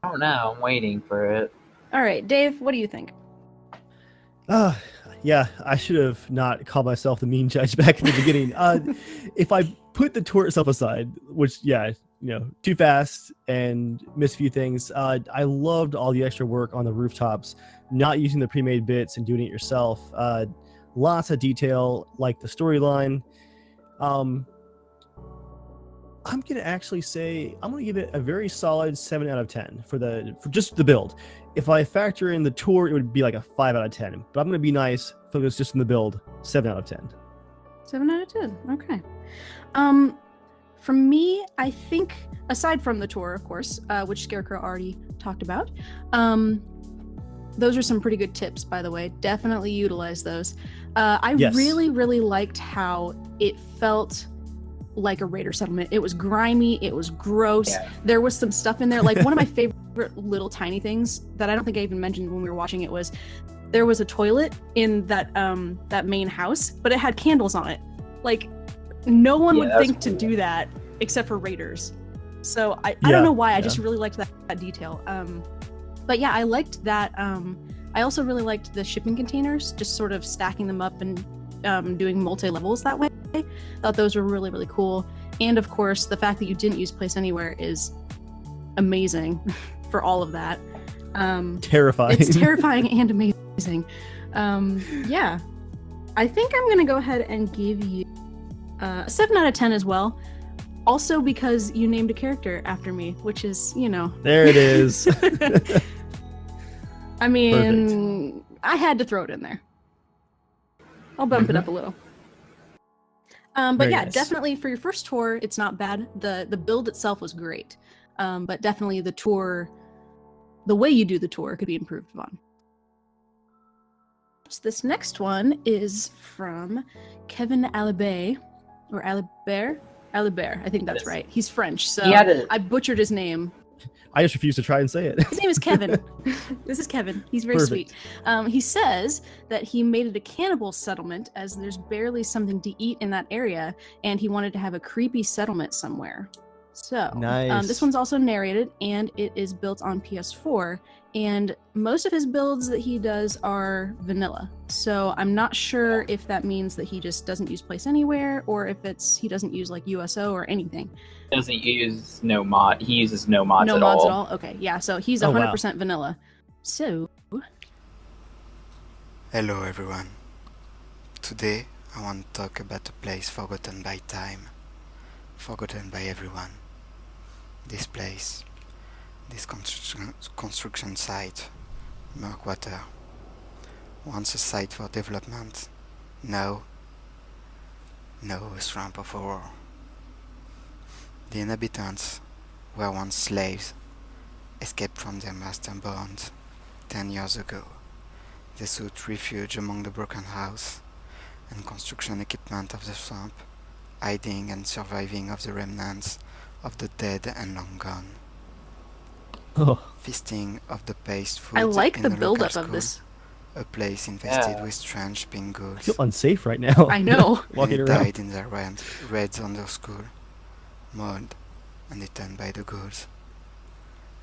I don't know. I'm waiting for it. All right, Dave, what do you think? Yeah, I should have not called myself the mean judge back in the beginning. If I put the tour itself aside, which, yeah, too fast and missed a few things. I loved all the extra work on the rooftops, not using the pre-made bits and doing it yourself. lots of detail, like the storyline. I'm gonna actually say I'm gonna give it a very solid 7 out of 10 for just the build. If I factor in the tour, it would be like a 5 out of 10. But I'm gonna be nice, focus just on the build. 7 out of 10. 7 out of 10. Okay. For me, I think aside from the tour, of course, which Scarecrow already talked about, those are some pretty good tips, by the way. Definitely utilize those. I Yes. really liked how it felt like a raider settlement. It was grimy, it was gross. Yeah. There was some stuff in there. Like one of my favorite little tiny things that I don't think I even mentioned when we were watching it was there was a toilet in that main house, but it had candles on it. Like no one would that's think to cool. do that except for raiders. So I don't know why. I just really liked that detail. But yeah, I liked that. I also really liked the shipping containers, just sort of stacking them up and doing multi-levels that way. Thought those were really cool. And of course, the fact that you didn't use Place Anywhere is amazing for all of that. Terrifying. It's terrifying and amazing. Yeah, I think I'm gonna go ahead and give you a 7 out of 10 as well. Also because you named a character after me, which is, There it is. I mean, I had to throw it in there. I'll bump it up a little. But Very yeah, nice. definitely for your first tour, it's not bad. The build itself was great. But definitely the tour, the way you do the tour could be improved upon. So this next one is from Kevin Alibert, or Alibert? Alibert, I think that's Yes. right. He's French, so He had a- I butchered his name. I just refuse to try and say it. His name is Kevin. This is Kevin. He's very Perfect. sweet. He says that he made it a cannibal settlement as there's barely something to eat in that area, and he wanted to have a creepy settlement somewhere. So, Nice. this one's also narrated, and it is built on PS4, and most of his builds that he does are vanilla. So I'm not sure if that means that he just doesn't use Place Anywhere, or if he doesn't use like USO or anything. Doesn't use no mod. He uses no mods No at mods all. at all? Okay, yeah, so he's Oh, wow. 100% vanilla. So, Hello everyone. Today I want to talk about a place forgotten by time, forgotten by everyone. This place, this construction site, Murkwater, once a site for development, now a swamp of horror. The inhabitants were once slaves, escaped from their master bonds 10 years ago. They sought refuge among the broken house and construction equipment of the swamp, hiding and surviving of the remnants of the dead and long gone. Oh, Feasting of the paste food I like in the the buildup local of school, this. a place infested Yeah. with strange pink I ghouls. feel unsafe right now. I know. Walking Many around. died in their raids on the school, mauled and eaten by the ghouls.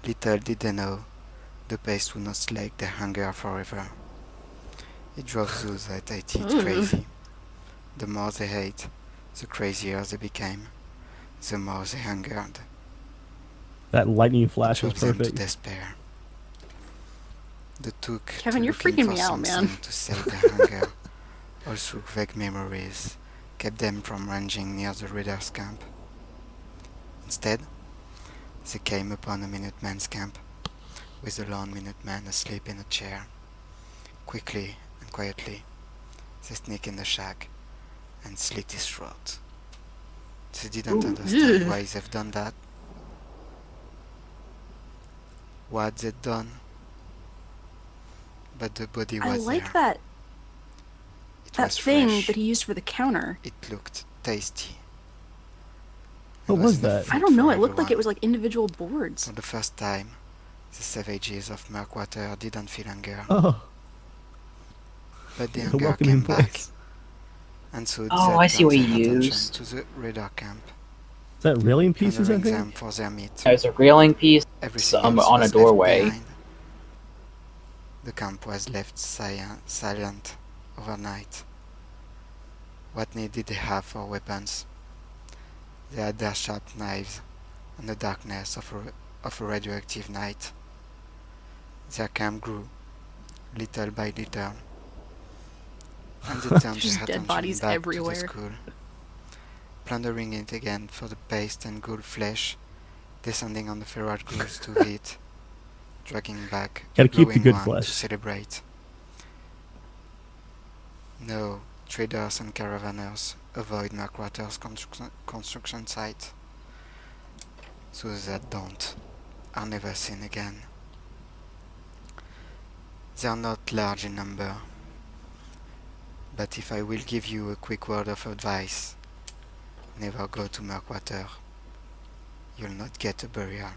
Little did they know, the paste would not slake their hunger forever. It drove those that ate it Ooh. crazy. The more they ate, the crazier they became, the more they hungered. That lightning It flash was drove them to perfect. despair. They took Kevin, to you're looking freaking for me out, man. something to save their hunger, or through vague memories, kept them from ranging near the raiders' camp. Instead, they came upon a Minuteman's camp, with a lone Minuteman asleep in a chair. Quickly and quietly, they sneak in the shack and slit his throat. They didn't Ooh. understand Ugh. why they've done that. What they'd done. But the body I was like there. that It was thing fresh. that he used for the counter. It looked tasty. What It was enough that? I food don't know. for It looked like it everyone. was like individual boards. For the first time, the savages of Murkwater didn't feel hunger, Oh, but the a hunger welcoming came back, place. and so Oh, they I see what turned you their attention used. to the radar camp, Is that railing pieces, I plundering them think? for their meat. There's a railing piece. Everything Some else on a was left doorway. behind. The camp was left silent overnight. What need did they have for weapons? They had their sharp knives and the darkness of a radioactive night. Their camp grew, little by little. and the turns Just your dead attention bodies back to everywhere. the school, plundering it again for the paste and ghoul flesh, descending on the feral ghouls to eat, dragging back Gotta keep the glowing good one flesh. to celebrate. No, traders and caravanners avoid Murkwater's construction site. Those that don't are never seen again. They are not large in number, but if I will give you a quick word of advice, never go to Murkwater. You'll not get a burial.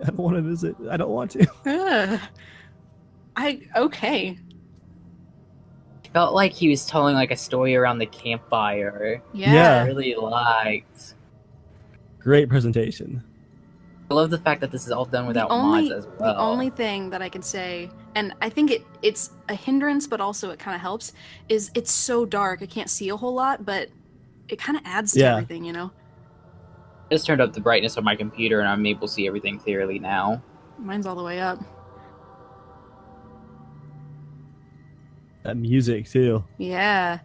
I don't want to visit. I don't want to. Okay. Felt like he was telling like a story around the campfire. Yeah. I really liked. Great presentation. I love the fact that this is all done without mods as well. The only thing that I can say, and I think it's a hindrance, but also it kind of helps, is it's so dark. I can't see a whole lot, but it kind of adds to everything, you know? I just turned up the brightness on my computer and I'm able to see everything clearly now. Mine's all the way up. That music, too. Yeah.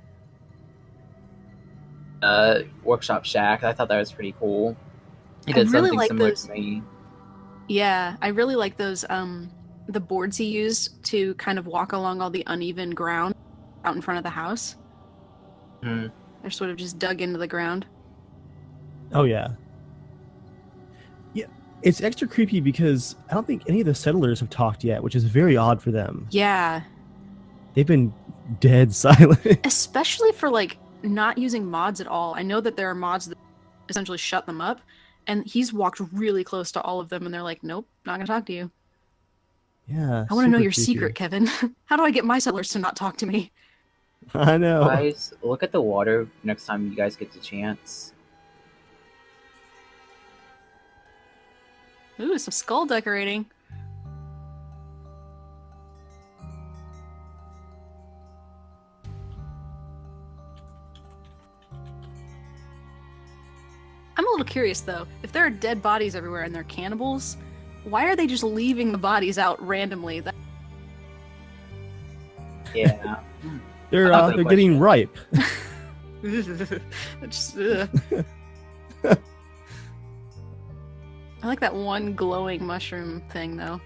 Workshop Shack, I thought that was pretty cool. He I did really something like similar those- to me. Yeah, I really like those, the boards he used to kind of walk along all the uneven ground out in front of the house. Mhm. They're sort of just dug into the ground. Oh, yeah. Yeah, it's extra creepy because I don't think any of the settlers have talked yet, which is very odd for them. Yeah. They've been dead silent. Especially for, like, not using mods at all. I know that there are mods that essentially shut them up, and he's walked really close to all of them, and they're like, nope, not gonna talk to you. Yeah. I want to know super your creepy. secret, Kevin. How do I get my settlers to not talk to me? I know. Guys, look at the water next time you guys get the chance. Ooh, some skull decorating. I'm a little curious though. If there are dead bodies everywhere and they're cannibals, why are they just leaving the bodies out randomly? Yeah. They're That's a good getting ripe. Just, I like that one glowing mushroom thing though.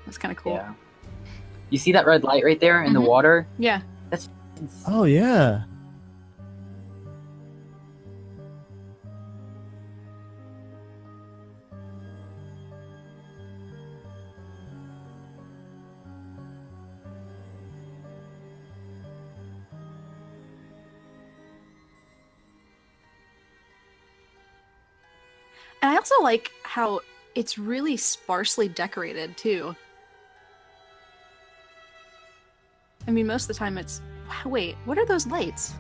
That's kind of cool. Yeah. You see that red light right there in the Mhm. water? Yeah. That's Oh, yeah. And I also like how it's really sparsely decorated too. I mean, most of the time it's. Wait, what are those lights?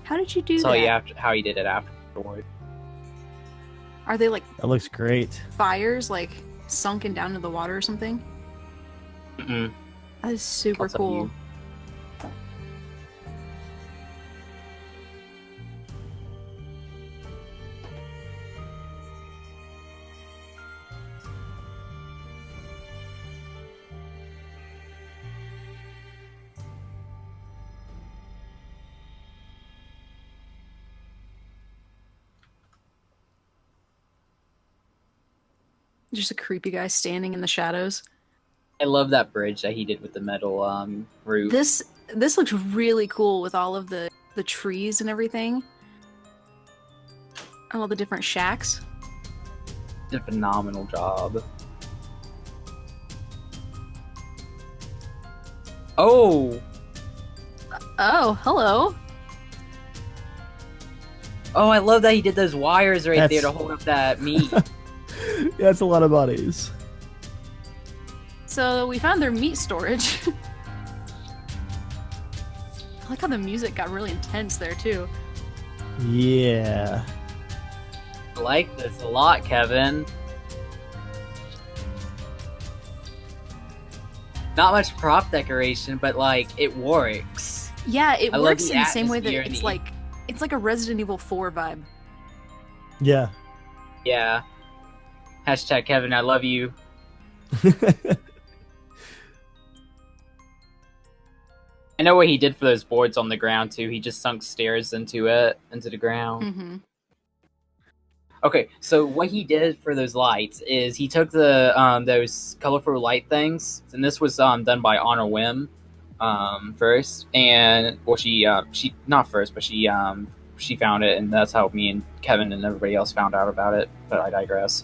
How did you do so that? yeah, how he did it afterward. Are they like That looks great. fires, like sunken down into the water or something? Mm-mm. That is super That's up to cool. you. Just a creepy guy standing in the shadows. I love that bridge that he did with the metal roof. This looks really cool with all of the trees and everything. And all the different shacks. Did a phenomenal job. Oh! Oh, hello. Oh, I love that he did those wires right there That's- to hold up that meat. Yeah, that's a lot of bodies. So we found their meat storage. I like how the music got really intense there too. Yeah. I like this a lot, Kevin. Not much prop decoration, but like it works. Yeah, it I love works the in the same way that atmosphere and it's like a Resident Evil 4 vibe. Yeah. Yeah. Hashtag Kevin, I love you. I know what he did for those boards on the ground too. He just sunk stairs into the ground. Mm-hmm. Okay, so what he did for those lights is he took the those colorful light things, and this was done by Honor Whim first, and well, she not first, but she found it, and that's how me and Kevin and everybody else found out about it. But I digress.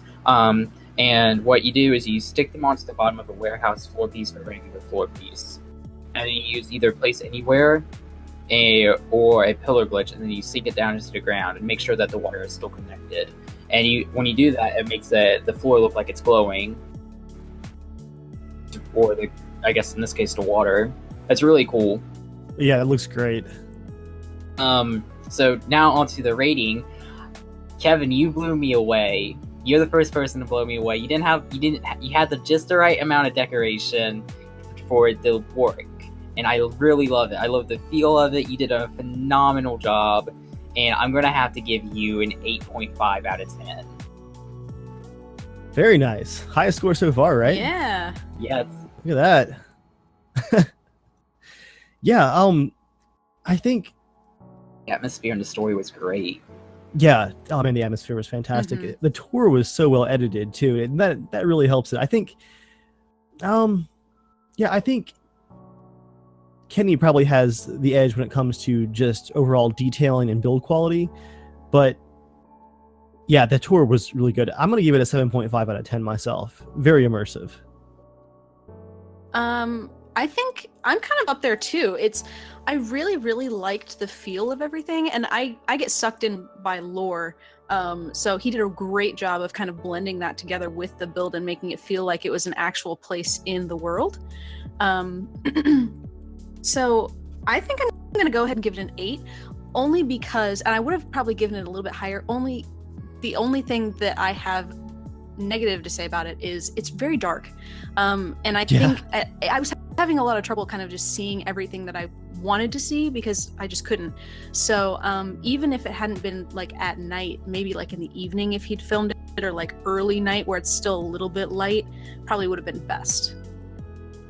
And what you do is you stick them onto the bottom of a warehouse floor piece or a regular floor piece, and you use either place anywhere or a pillar glitch, and then you sink it down into the ground and make sure that the water is still connected. And when you do that, it makes the floor look like it's glowing, or I guess in this case the water. That's really cool. Yeah, it looks great. So now onto the rating. Kevin, you blew me away. You're the first person to blow me away. You had just the right amount of decoration for it to work. And I really love it. I love the feel of it. You did a phenomenal job. And I'm going to have to give you an 8.5 out of 10. Very nice. Highest score so far, right? Yeah. Yes. Look at that. Yeah, I think... The atmosphere and the story was great. Yeah, oh man, the atmosphere was fantastic. Mm-hmm. The tour was so well edited too, and that really helps it. I think, I think Kenny probably has the edge when it comes to just overall detailing and build quality, but yeah, the tour was really good. I'm gonna give it a 7.5 out of 10 myself. Very immersive. I think I'm kind of up there too. I really, really liked the feel of everything, and I get sucked in by lore. So he did a great job of kind of blending that together with the build and making it feel like it was an actual place in the world. So I think I'm going to go ahead and give it an 8, only because, and I would have probably given it a little bit higher, the only thing that I have negative to say about it is it's very dark. And I think I was having a lot of trouble kind of just seeing everything that I wanted to see because I just couldn't. So even if it hadn't been like at night, maybe like in the evening if he'd filmed it, or like early night where it's still a little bit light, probably would have been best.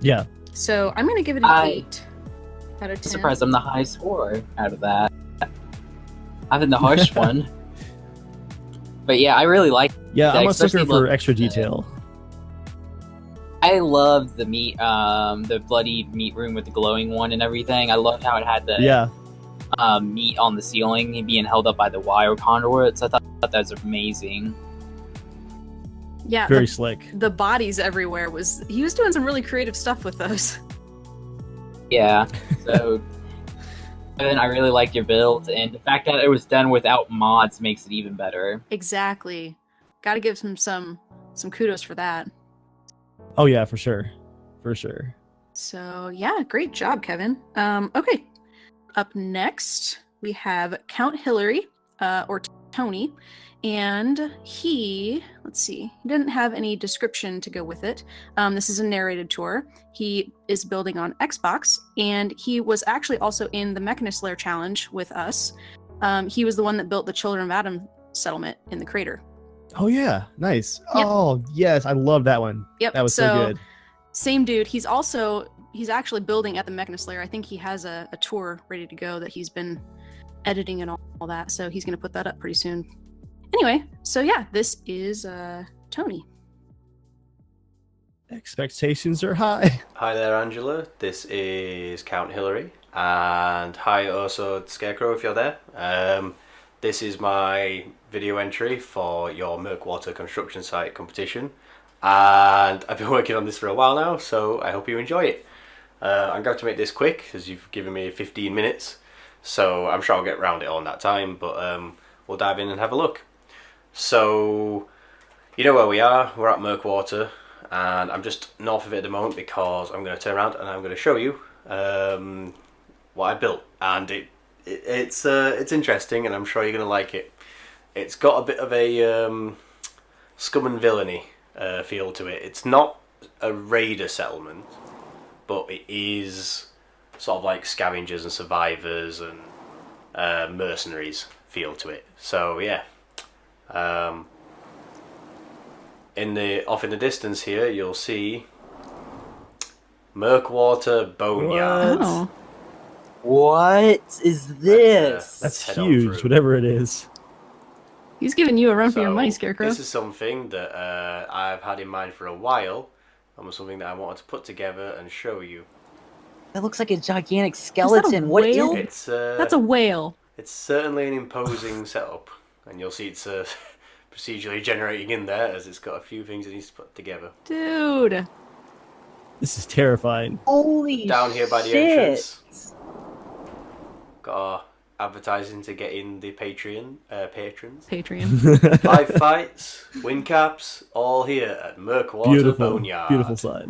Yeah. So I'm going to give it an 8 out of 10. I'm surprised I'm the high score out of that. I've been the harsh one. But yeah, I really like Yeah, I'm a sucker especially for extra detail. I loved the the bloody meat room with the glowing one and everything. I loved how it had the meat on the ceiling being held up by the wire conduits. I thought that was amazing. Yeah, Very slick. The bodies everywhere he was doing some really creative stuff with those. Yeah, so and I really liked your build, and the fact that it was done without mods makes it even better. Exactly. Got to give him some kudos for that. Oh yeah, for sure. For sure. So yeah, great job, Kevin. Okay. Up next, we have CountHillary, or Tony, and he didn't have any description to go with it. This is a narrated tour. He is building on Xbox, and he was actually also in the Mechanist Lair challenge with us. He was the one that built the Children of Adam settlement in the crater. Oh yeah, nice. Yep. Oh yes, I love that one. Yep. That was so good. Same dude. He's actually building at the Mechanist Lair. I think he has a tour ready to go that he's been editing and all that. So he's going to put that up pretty soon. Anyway, so yeah, this is Tony. Expectations are high. Hi there, Angela. This is CountHillary, and hi also Scarecrow if you're there. This is my video entry for your Murkwater construction site competition, and I've been working on this for a while now, so I hope you enjoy it. I'm going to make this quick as you've given me 15 minutes, so I'm sure I'll get around it all in that time, but we'll dive in and have a look. So, you know where we are. We're at Murkwater, and I'm just north of it at the moment because I'm going to turn around and I'm going to show you what I built, and it's interesting, and I'm sure you're going to like it. It's got a bit of a scum and villainy feel to it. It's not a raider settlement, but it is sort of like scavengers and survivors and mercenaries feel to it. So yeah, off in the distance here, you'll see Murkwater Boneyard. Oh. What is this? That's head on huge, through. whatever it is. He's giving you a run for your So, money, Scarecrow. This is something that I've had in mind for a while, and was something that I wanted to put together and show you. That looks like a gigantic Is that a skeleton. What is whale? it? It's That's a whale. It's certainly an imposing setup, and you'll see it's procedurally generating in there as it's got a few things it needs to put together. Dude. This is terrifying. Holy Down here by the shit. entrance, got our advertising to get in the patrons. Patreon. Live fights, win caps, all here at Murkwater Beautiful, Boneyard. beautiful side.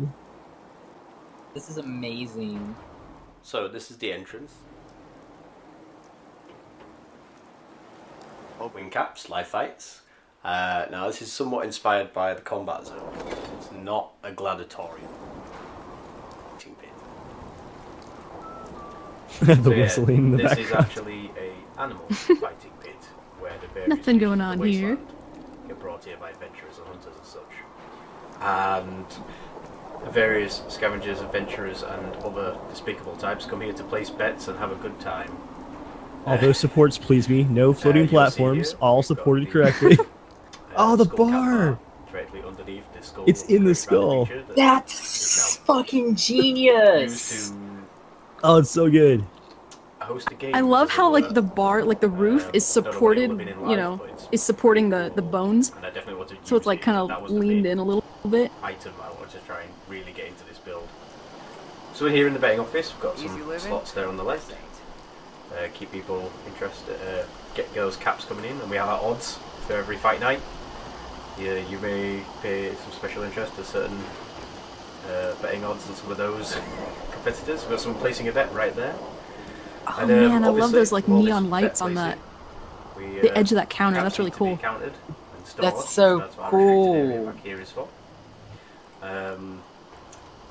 This is amazing. So this is the entrance. Win caps, live fights. Now this is somewhat inspired by the combat zone. It's not a gladiatorium. The So, yeah, whistling in the this background. is actually a animal fighting pit where the various Nothing going creatures of the on here. wasteland get brought here by adventurers and hunters and such. And the various scavengers, adventurers, and other despicable types come here to place bets and have a good time. All those supports please me. No floating you'll see platforms. here, All we've got supported the- correctly. Oh, the skull cap bar! directly underneath the skull. It's in the of skull. creature that That's is now fucking used genius. to Oh, it's so good. host a game. I love as it how were. like the bar, like the roof is I don't know what it supported, would've been in you life, know, but it's- is supporting the bones. And I definitely wanted to So it's use like it. kind That of was the leaned main in a little bit. item I wanted to try and really get into this build. So here in the betting office, we've got Easy some living. slots there on the left. Keep people interested, get those caps coming in, and we have our odds for every fight night. You may pay some special interest to certain betting odds on some of those competitors. We've got someone placing a bet right there. Oh And, man, I love obviously, those like with all this neon bet lights on placing, that, we, the edge of that counter. caps That's really need to be cool. counted and stored. That's so That's what our restricted area cool. back here is for.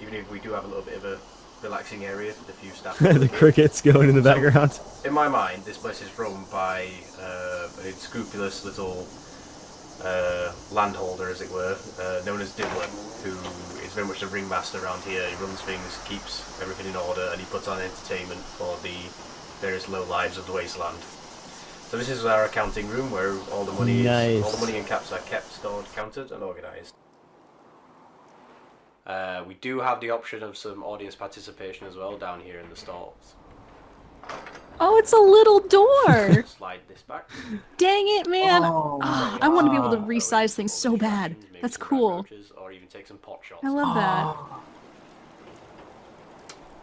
Even if we do have a little bit of a relaxing area for the few staff. The crickets going in the background. In my mind, this place is run by an unscrupulous little landholder, as it were, known as Dibbler, who is very much the ringmaster around here. He runs things, keeps everything in order, and he puts on entertainment for the various low lives of the wasteland. So this is our accounting room, where all the money Nice. all the money and caps are kept, stored, counted, and organised. We do have the option of some audience participation as well down here in the stalls. Oh, it's a little door. Slide this back. Dang it, man. Oh, Ah, I want to be able to resize things so bad. That's cool. Or even take some pot shots. I love that.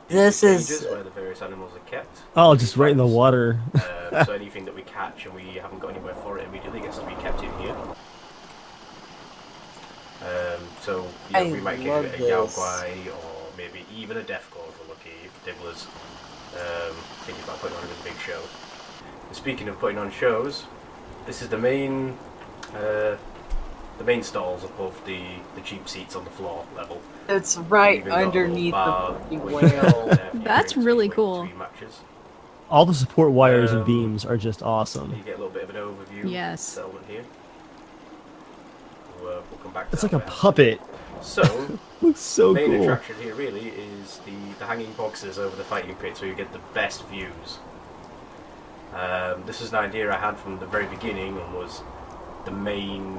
This Cages is where the various animals are kept. Oh, just right in the water. So anything that we catch and we haven't got anywhere for it immediately gets to be kept in here. So you know, I we might love give it a this. Yaoguai or maybe even a Deathcore if we're lucky, if Dibbler's thinking about putting on a really big show. And speaking of putting on shows, this is the main stalls above the cheap seats on the floor level. it's right Even got a little underneath the bar fucking with whale. there for you That's drinks really between cool. matches. All the support wires and Um, beams are just You awesome. get a little bit of an overview. Yes. Settlement here. We'll come back to It's that like a later. puppet. So, Looks so the main cool. attraction here really is the hanging boxes over the fighting pits where you get the best views. This is an idea I had from the very beginning and was the main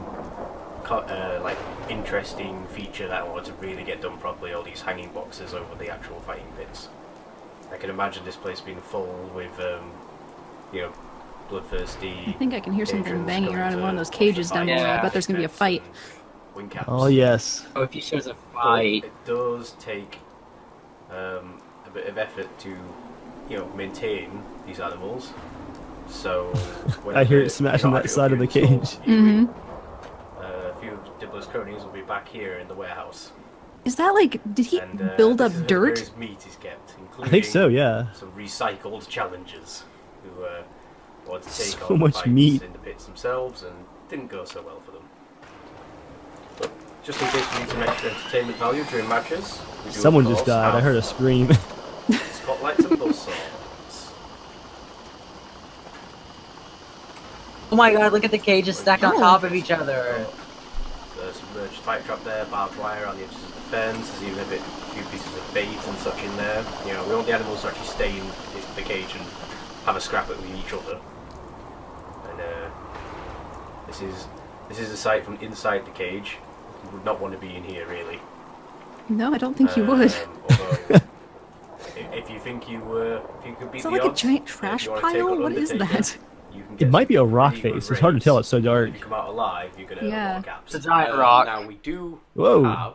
like interesting feature that I wanted to really get done properly, all these hanging boxes over the actual fighting pits. I can imagine this place being full with you know, bloodthirsty. I think I can hear something patrons banging coming around in to one of those watch the cages down fight. below. I Yeah. bet there's gonna be a fight. And win caps. Oh yes. Oh, if he shows a But fight. it does take a bit of effort to, you know, maintain these animals. So I hear it whenever smashing you're that not side of the actually cage. installed, Mhm. a few of Dibbler's cronies will be back here in the warehouse. Is that like, did he And build up this is where dirt? various meat is kept, including I think so, yeah. some recycled challengers who wanted to take So on much fights meat. in the pits themselves and didn't go so well for them. But just in case we need some extra entertainment value during matches, we do of Someone just course died. I have heard a scream. spotlights and buzzsaws. Oh my god, look at the cages stacked on Oh. top of each other. The submerged fight trap there, barbed wire on the edges of the fence. There's even a few pieces of bait and such in there. You know, we want the animals to actually stay in the cage and have a scrap with each other. And this is a sight from inside the cage. You would not want to be in here, really. No, I don't think you would. Although, if you think you could beat Is that the like a odds, giant if trash you wanna take pile? on What is Undertaker, that? you can It get might be a some rock pretty good face. It's hard to tell. rates. It's so dark. If you come out alive, you're gonna Yeah. have a lot of caps. It's a giant rock. Now we do Whoa. have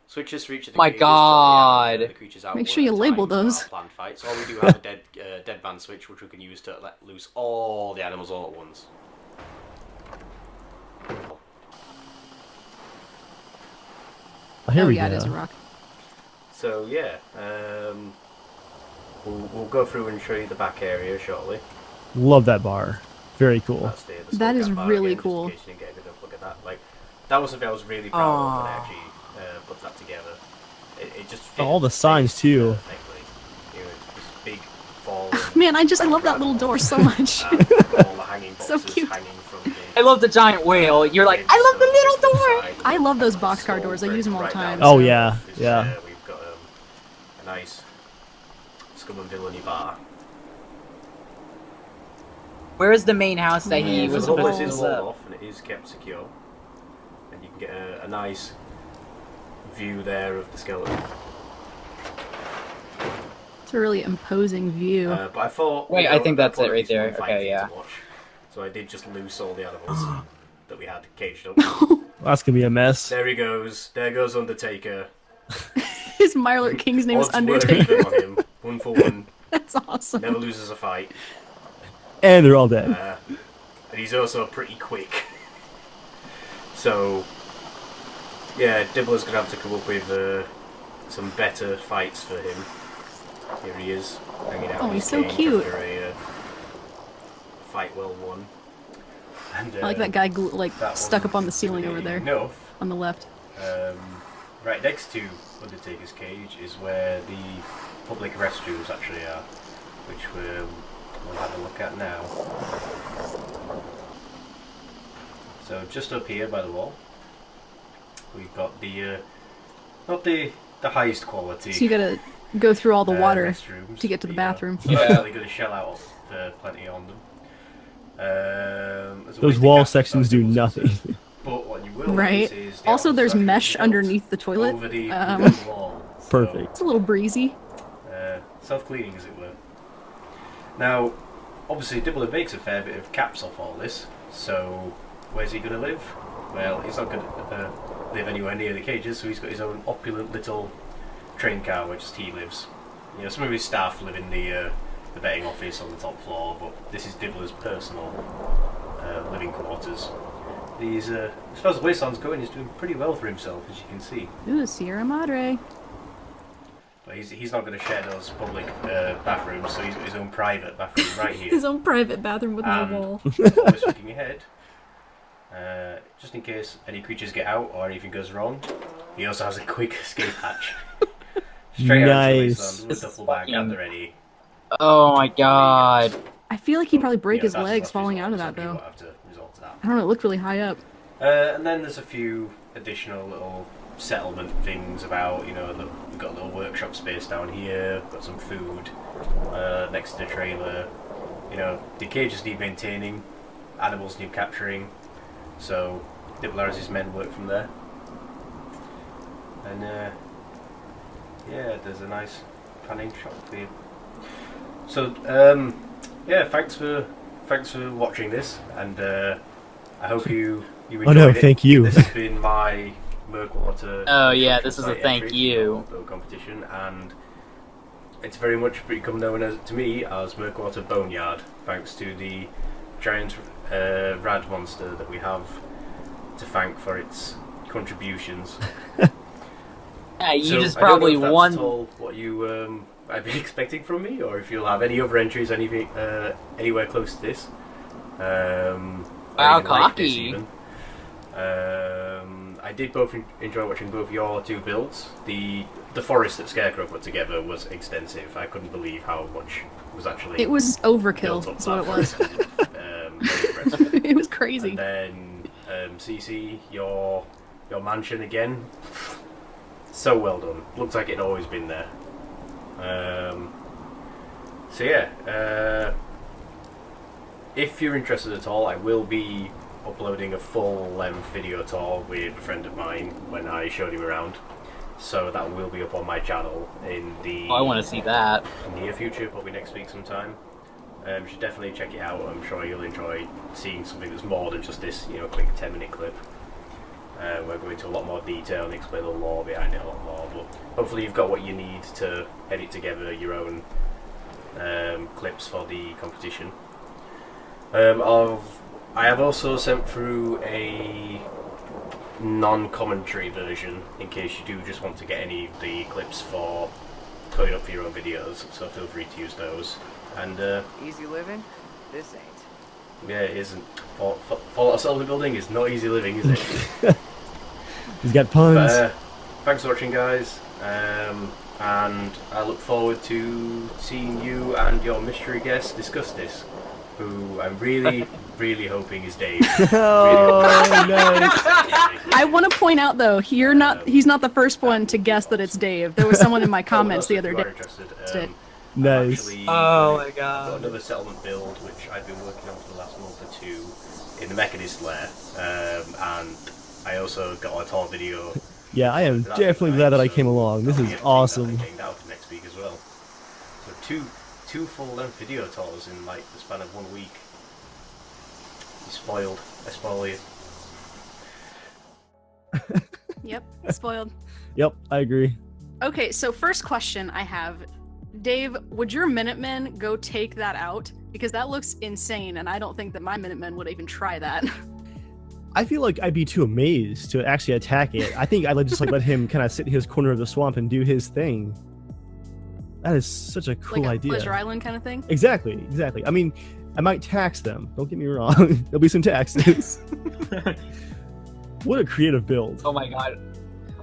switches for each of the My cages, God. so the creatures out Make sure one you at a label time for our those. planned fights. Or we do have a dead man switch, which we can use to let loose all the animals all at once. Oh, here Oh we yeah, go. it is a rock. So yeah, we'll go through and show you the back area shortly. Love that bar. Very cool. That's the That skull is cap bar really again, cool. Just in case you didn't get a good look at that. Like, that was something I was really proud of when I Aw. actually put that together. It just fit All the signs, space too. perfectly. You know, this big fall. Man, I love that little door so much. All the hanging So boxes cute. hanging from the I love the giant whale. You're like, I love the little door. I love those boxcar doors. I use them all the Right time. down Oh, the yeah, south is yeah. where we've got a nice scum and villainy bar. Where is the main house that he Yeah, was So the whole supposed place to is walled live? off and it is kept secure. And you can get a nice view there of the skeleton. It's a really imposing view. But I thought... Wait, you I know, think that's I thought it right it'd be there. some fun Okay, thing yeah. to watch. So I did just loose all the animals that we had caged up. That's gonna be a mess. There he goes. There goes Undertaker. His Mirelurk King's name is Odds were Undertaker. even on him. 1 for 1. That's awesome. Never loses a fight. And they're all dead. And he's also pretty quick. So, yeah, Dibbler's going to have to come up with some better fights for him. Here he is, hanging out Oh, in he's his so cage cute. after a fight well won. And, I like that guy that stuck up on the wasn't ceiling over really there Enough. on the left. Right next to Undertaker's cage is where the public restrooms actually are, which we'll have a look at now. So just up here by the wall, we've got the not the highest quality. So you gotta go through all the water restrooms, to get to the but, you know, bathroom. you're actually going to shell out for plenty on them. There's a Those way to wall cap sections do those nothing. pieces, But what you will Right. notice is the Also, there's outfits mesh actually built underneath the toilet. over the wall. So, Perfect. It's a little breezy. self-cleaning, as it were. Now, obviously, Dibbler makes a fair bit of caps off all this, so where's he going to live? Well, he's not going to live anywhere near the cages, so he's got his own opulent little train car where just he lives. You know, some of his staff live in the betting office on the top floor, but this is Dibbler's personal living quarters. He's, as far as the wasteland's going, he's doing pretty well for himself, as you can see. Ooh, Sierra Madre. But he's not going to share those public bathrooms, so he's got his own private bathroom right here. His own private bathroom with no And wall. always looking ahead, just in case any creatures get out or anything goes wrong, he also has a quick escape hatch. Straight out into the Nice. wasteland with a duffel bag at the ready. Oh my god. I feel like he'd probably break Yeah, his that's legs what falling out of some that people though. have to resort to that. I don't know, it looked really high up. And then there's a few additional little settlement things about, you know, we've got a little workshop space down here, got some food next to the trailer. You know, the cages need maintaining, animals need capturing, so Dibbler has his men work from there. And yeah, there's a nice panning shot for you. So yeah, thanks for watching this, and I hope you enjoyed Oh no, it. thank you. This has been my Murkwater. Oh yeah, this is a site thank entry you. for the competition, and it's very much become known as to me as Murkwater Boneyard, thanks to the giant rad monster that we have to thank for its contributions. Yeah, you So, just I don't know probably if that's won. at all what you might be expecting from me, or if you'll have any other entries, anything anywhere close to this. Wow, anything like this cocky. even. I did both enjoy watching both your two builds. The forest that Scarecrow put together was extensive. I couldn't believe how much was actually It was built overkill, up that's what it that was. very impressive. It was crazy. And then CC, your your mansion again. So well done. Looks like it had always been there. So yeah, if you're interested at all, I will be uploading a full-length video tour with a friend of mine when I showed him around. So that will be up on my channel in the I want to see that. near future, probably next week sometime. You should definitely check it out. I'm sure you'll enjoy seeing something that's more than just this, quick 10-minute clip. We're going into a lot more detail and explain the lore behind it a lot more. But hopefully you've got what you need to edit together your own clips for the competition. I have also sent through a non-commentary version in case you do just want to get any of the clips for coding up for your own videos, so feel free to use those. And Easy living? This ain't. yeah, it isn't. Fallout Assault building is not easy living, is it? He's got puns. But, thanks for watching, guys, and I look forward to seeing you and your mystery guest discuss this, who I'm really, really hoping is Dave. Oh, nice. I want to point out though, he's not the first one to guess that it's Dave. There was someone in my comments the other day. Nice. Oh my I've god. got another settlement build which I've been working on for the last month or two in the Mechanist lair, and I also got a tour video. Yeah, I am definitely glad that I came along. This is awesome. Getting out for next week as well. So two full-length video tours in like the span of 1 week. You spoiled. I spoil you. Yep, spoiled. Yep, I agree. Okay, so first question I have, Dave, would your Minutemen go take that out? Because that looks insane, and I don't think that my Minutemen would even try that. I feel like I'd be too amazed to actually attack it. I think I'd just let him kind of sit in his corner of the swamp and do his thing. That is such a cool Like a idea. Pleasure Island kind of thing? Exactly. I mean, I might tax them. Don't get me wrong. There'll be some taxes. What a creative build. Oh my god.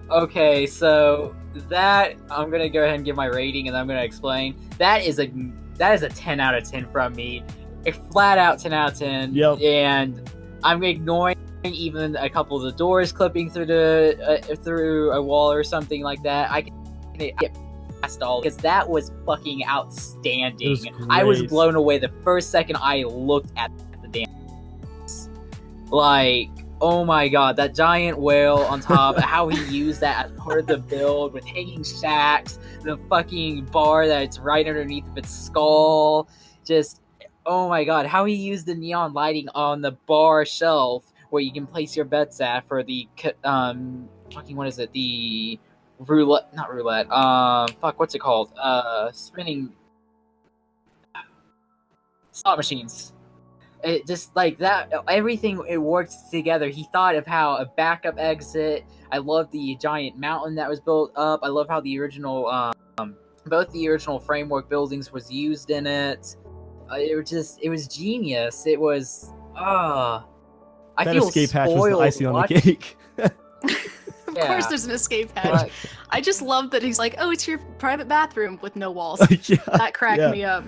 Okay, so that I'm gonna go ahead and give my rating, and I'm gonna explain. That is a 10 out of 10 from me. A flat out 10 out of 10. Yep. And I'm ignoring even a couple of the doors clipping through a wall or something like that. I can get past all because that was fucking outstanding. Was I was great. blown away the first second I looked at the damn. Like, oh my god, that giant whale on top, how he used that as part of the build with hanging shacks, the fucking bar that's right underneath of its skull, just, oh my god, how he used the neon lighting on the bar shelf where you can place your bets at for the, what is it, the roulette, not roulette, what's it called, spinning slot machines. It just like that, everything, it worked together. He thought of how a backup exit. I love the giant mountain that was built up. I love how the original, both the original framework buildings was used in it. It was genius. It was, I That feel escape hatch was the spoiled icing on the watching- cake. Of course there's an escape hatch. But- I just love that he's like, oh, it's your private bathroom with no walls. Yeah, That cracked yeah. me up.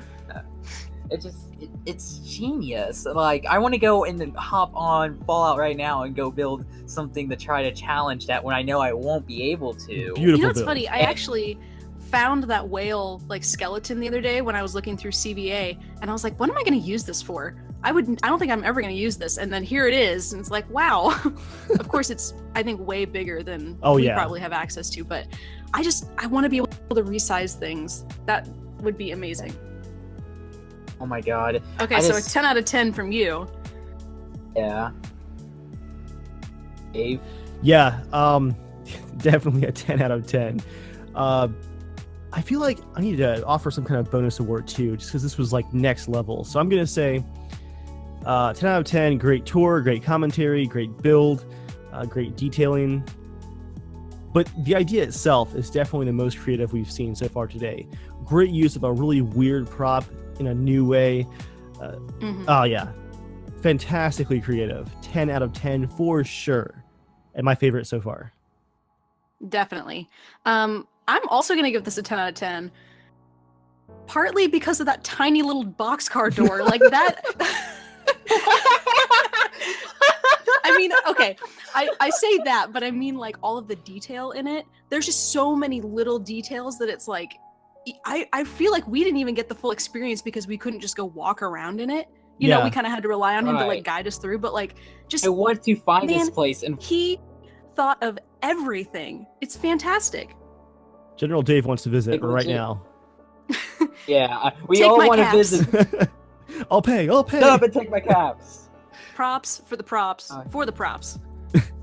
It's genius. Like, I want to go and hop on Fallout right now and go build something to try to challenge that when I know I won't be able to. Beautiful You know what's build. funny? I actually found that whale like skeleton the other day when I was looking through CVA, and I was like, what am I going to use this for? I don't think I'm ever going to use this. And then here it is, and it's like, wow. Of course, it's I think way bigger than we yeah. probably have access to, but I want to be able to resize things. That would be amazing. Oh my god. Okay, I so just- a 10 out of 10 from you. Yeah. Dave? Yeah, definitely a 10 out of 10. I feel like I need to offer some kind of bonus award too, just because this was like next level. So I'm gonna say 10 out of 10. Great tour, great commentary, great build, great detailing. But the idea itself is definitely the most creative we've seen so far today. Great use of a really weird prop in a new way. Oh yeah, fantastically creative. 10 out of 10 for sure, and my favorite so far. Definitely. I'm also going to give this a 10 out of 10. Partly because of that tiny little boxcar door. Like that. I mean, okay, I say that, but I mean like all of the detail in it. There's just so many little details that it's like, I feel like we didn't even get the full experience because we couldn't just go walk around in it. You know, we kind of had to rely on him to like guide us through, but like just I want to find this place, and he thought of everything. It's fantastic. General Dave wants to visit Like, right legit. now. Yeah, we Take all my want to caps. visit. I'll pay. Shut up and take my caps. Props for the props. For the props.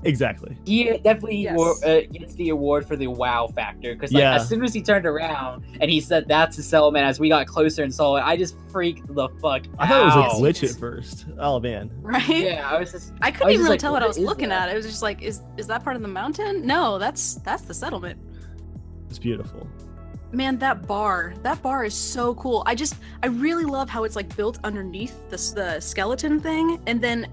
Exactly. He definitely Yes. gets the award for the wow factor, because like, as soon as he turned around and he said that's the settlement, as we got closer and saw it, I just freaked the fuck out. I thought it was a glitch at first. Oh man. Right? Yeah, I couldn't even really like, tell what I was is looking that? at. It was just like, is that part of the mountain? No, that's the settlement. It's beautiful. Man, that bar is so cool. I really love how it's like built underneath the skeleton thing, and then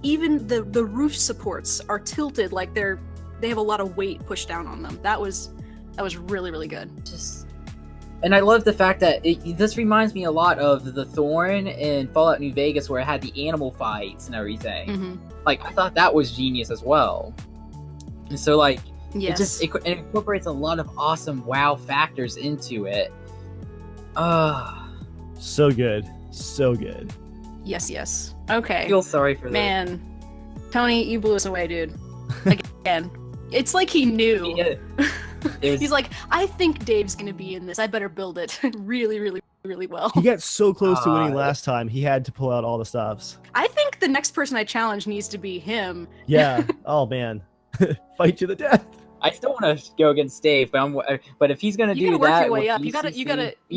even the roof supports are tilted like they have a lot of weight pushed down on them. That was really, really good. And I love the fact that this reminds me a lot of the Thorn in Fallout New Vegas, where it had the animal fights and everything. Mm-hmm. Like, I thought that was genius as well. And so, like, Yes. it incorporates a lot of awesome wow factors into it. So good. So good. Yes. Okay. I feel sorry for Man, Tony, you blew us away, dude. Again. It's like he knew. He's like, I think Dave's gonna be in this. I better build it really, really, really well. He got so close to winning last time. He had to pull out all the stops. I think the next person I challenge needs to be him. Yeah. Oh man. Fight to the death. I still want to go against Dave, but if he's gonna You do gotta work that, your way up. with You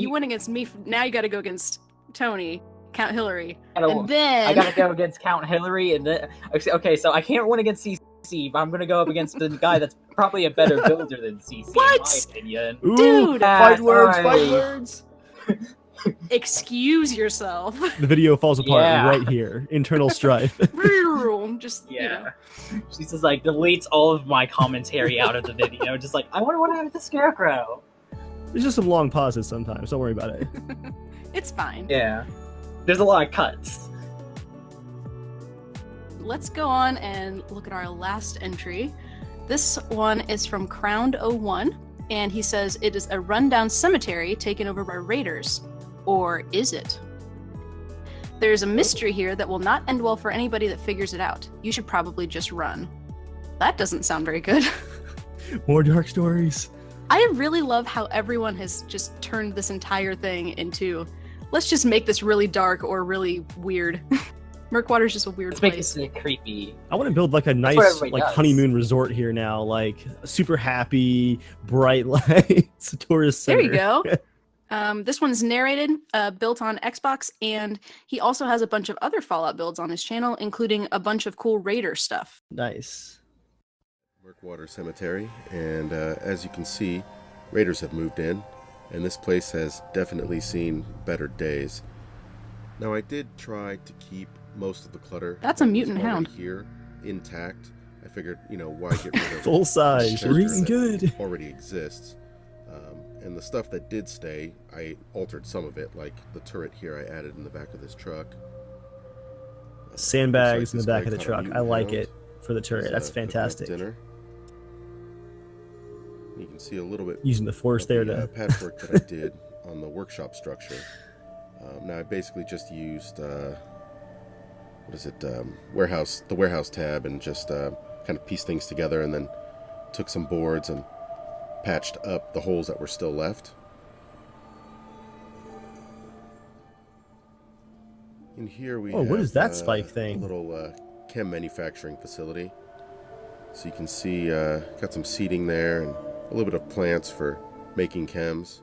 ECC, win against me. Now you gotta go against Tony, CountHillary, I and then I gotta go against CountHillary, and then okay, so I can't win against CC, but I'm gonna go up against the guy that's probably a better builder than CC, What? in my opinion. Ooh, Dude! fight words, sorry. fight words. excuse yourself. The video falls apart Yeah. right here. Internal strife. Just you know. Yeah. She just like deletes all of my commentary out of the video, just like, I wonder what happened to Scarecrow. There's just some long pauses sometimes. Don't worry about it. It's fine. Yeah. There's a lot of cuts. Let's go on and look at our last entry. This one is from Crowned01, and he says it is a rundown cemetery taken over by raiders. Or is it? There's a mystery here that will not end well for anybody that figures it out. You should probably just run. That doesn't sound very good. More dark stories. I really love how everyone has just turned this entire thing into, let's just make this really dark or really weird. Murkwater's just a weird Let's make place. this creepy. I want to build like a what nice everybody like does. honeymoon resort here now, like super happy, bright lights, tourist There center. you go. This one's narrated, built on Xbox, and he also has a bunch of other Fallout builds on his channel, including a bunch of cool Raider stuff. Nice. Murkwater Cemetery, and as you can see, raiders have moved in, and this place has definitely seen better days. Now, I did try to keep most of the clutter That's a that was mutant already hound. here intact. I figured, why get rid of Full size. treasure We're eating that good. already exists. And the stuff that did stay, I altered some of it, like the turret here I added in the back of this truck. Sandbags in the Looks back like of the this truck. guy I caught a like mutant it for the turret. hound. That's It's a quick fantastic. dinner. You can see a little bit Using the force of there the, to. patchwork that I did on the workshop structure. Now I basically just used the warehouse tab, and just kind of pieced things together, and then took some boards and patched up the holes that were still left. In here we Oh, what is have, that spike thing? A little chem manufacturing facility. So you can see got some seating there and a little bit of plants for making chems.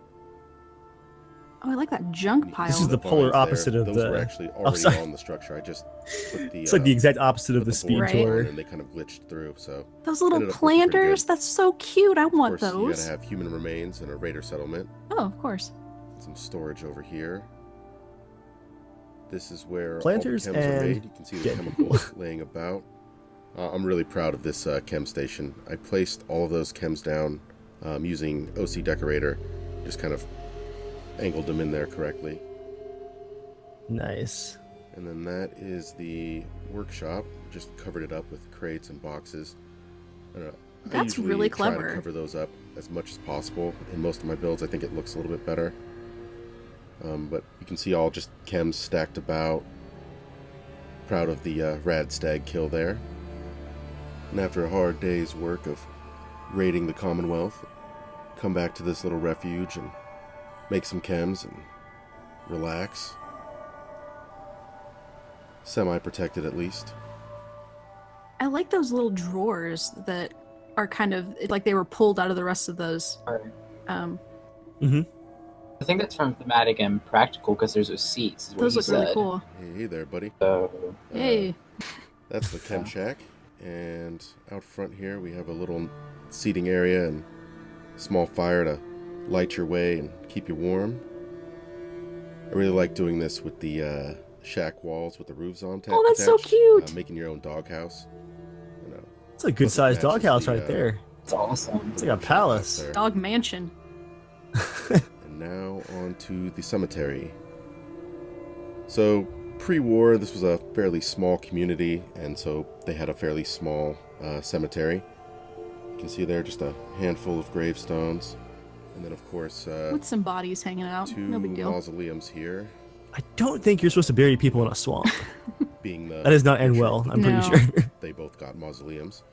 Oh, I like that junk pile. This is the polar Vines opposite there. of Those the. were actually Oh, already sorry. on the structure. I just put the. It's like the exact opposite of put the speed boards Right. tour. on, and they kind of glitched through. So Those little ended up looking pretty planters, good. that's so cute. I Of want course, you those. gotta have human remains and a raider settlement. Oh, of course. Some storage over here. This is where Planters all the chems are and made. You can see the dead chemicals laying about. I'm really proud of this chem station. I placed all of those chems down using OC Decorator. Just kind of angled them in there correctly. Nice. And then that is the workshop. Just covered it up with crates and boxes. I don't know. That's I usually really try clever. to cover those up as much as possible. In most of my builds, I think it looks a little bit better. But you can see all just chems stacked about. Proud of the rad stag kill there. And after a hard day's work of raiding the Commonwealth, come back to this little refuge and make some chems and relax. Semi-protected at least. I like those little drawers that are kind of like they were pulled out of the rest of those. I think that's from thematic and practical because there's those seats. Is what Those he look really said. cool. Hey there, buddy. Hey. That's the chem shack. And out front here we have a little seating area and small fire to light your way and keep you warm. I really like doing this with the shack walls with the roofs on. Oh, that's so cute. Making your own doghouse. You know, It's a good sized doghouse right there. It's awesome. It's like a palace. Dog mansion. And now on to the cemetery. So pre-war, this was a fairly small community, and so they had a fairly small cemetery. You can see there just a handful of gravestones, and then of course With some bodies hanging out. two No big deal. mausoleums here. I don't think you're supposed to bury people in a swamp. Being the That does not end well, I'm pretty sure. They both got mausoleums.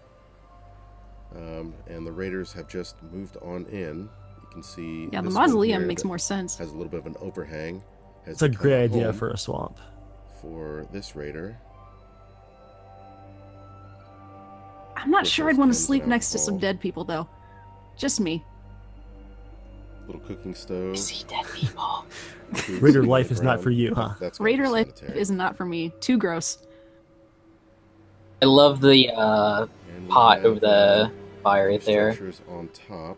And the raiders have just moved on in. You can see. Yeah, the this one mausoleum here makes that more sense. Has a little bit of an overhang. It's a great idea for a swamp. For this raider. I'm not sure I'd want to sleep comes next to out some cold. dead people, though. Just me. Little cooking stove. See dead people. Raider life is not for you, huh? That's got Raider the life cemetery. is not for me. Too gross. I love the And we pot have, over the fire right there. structures on top.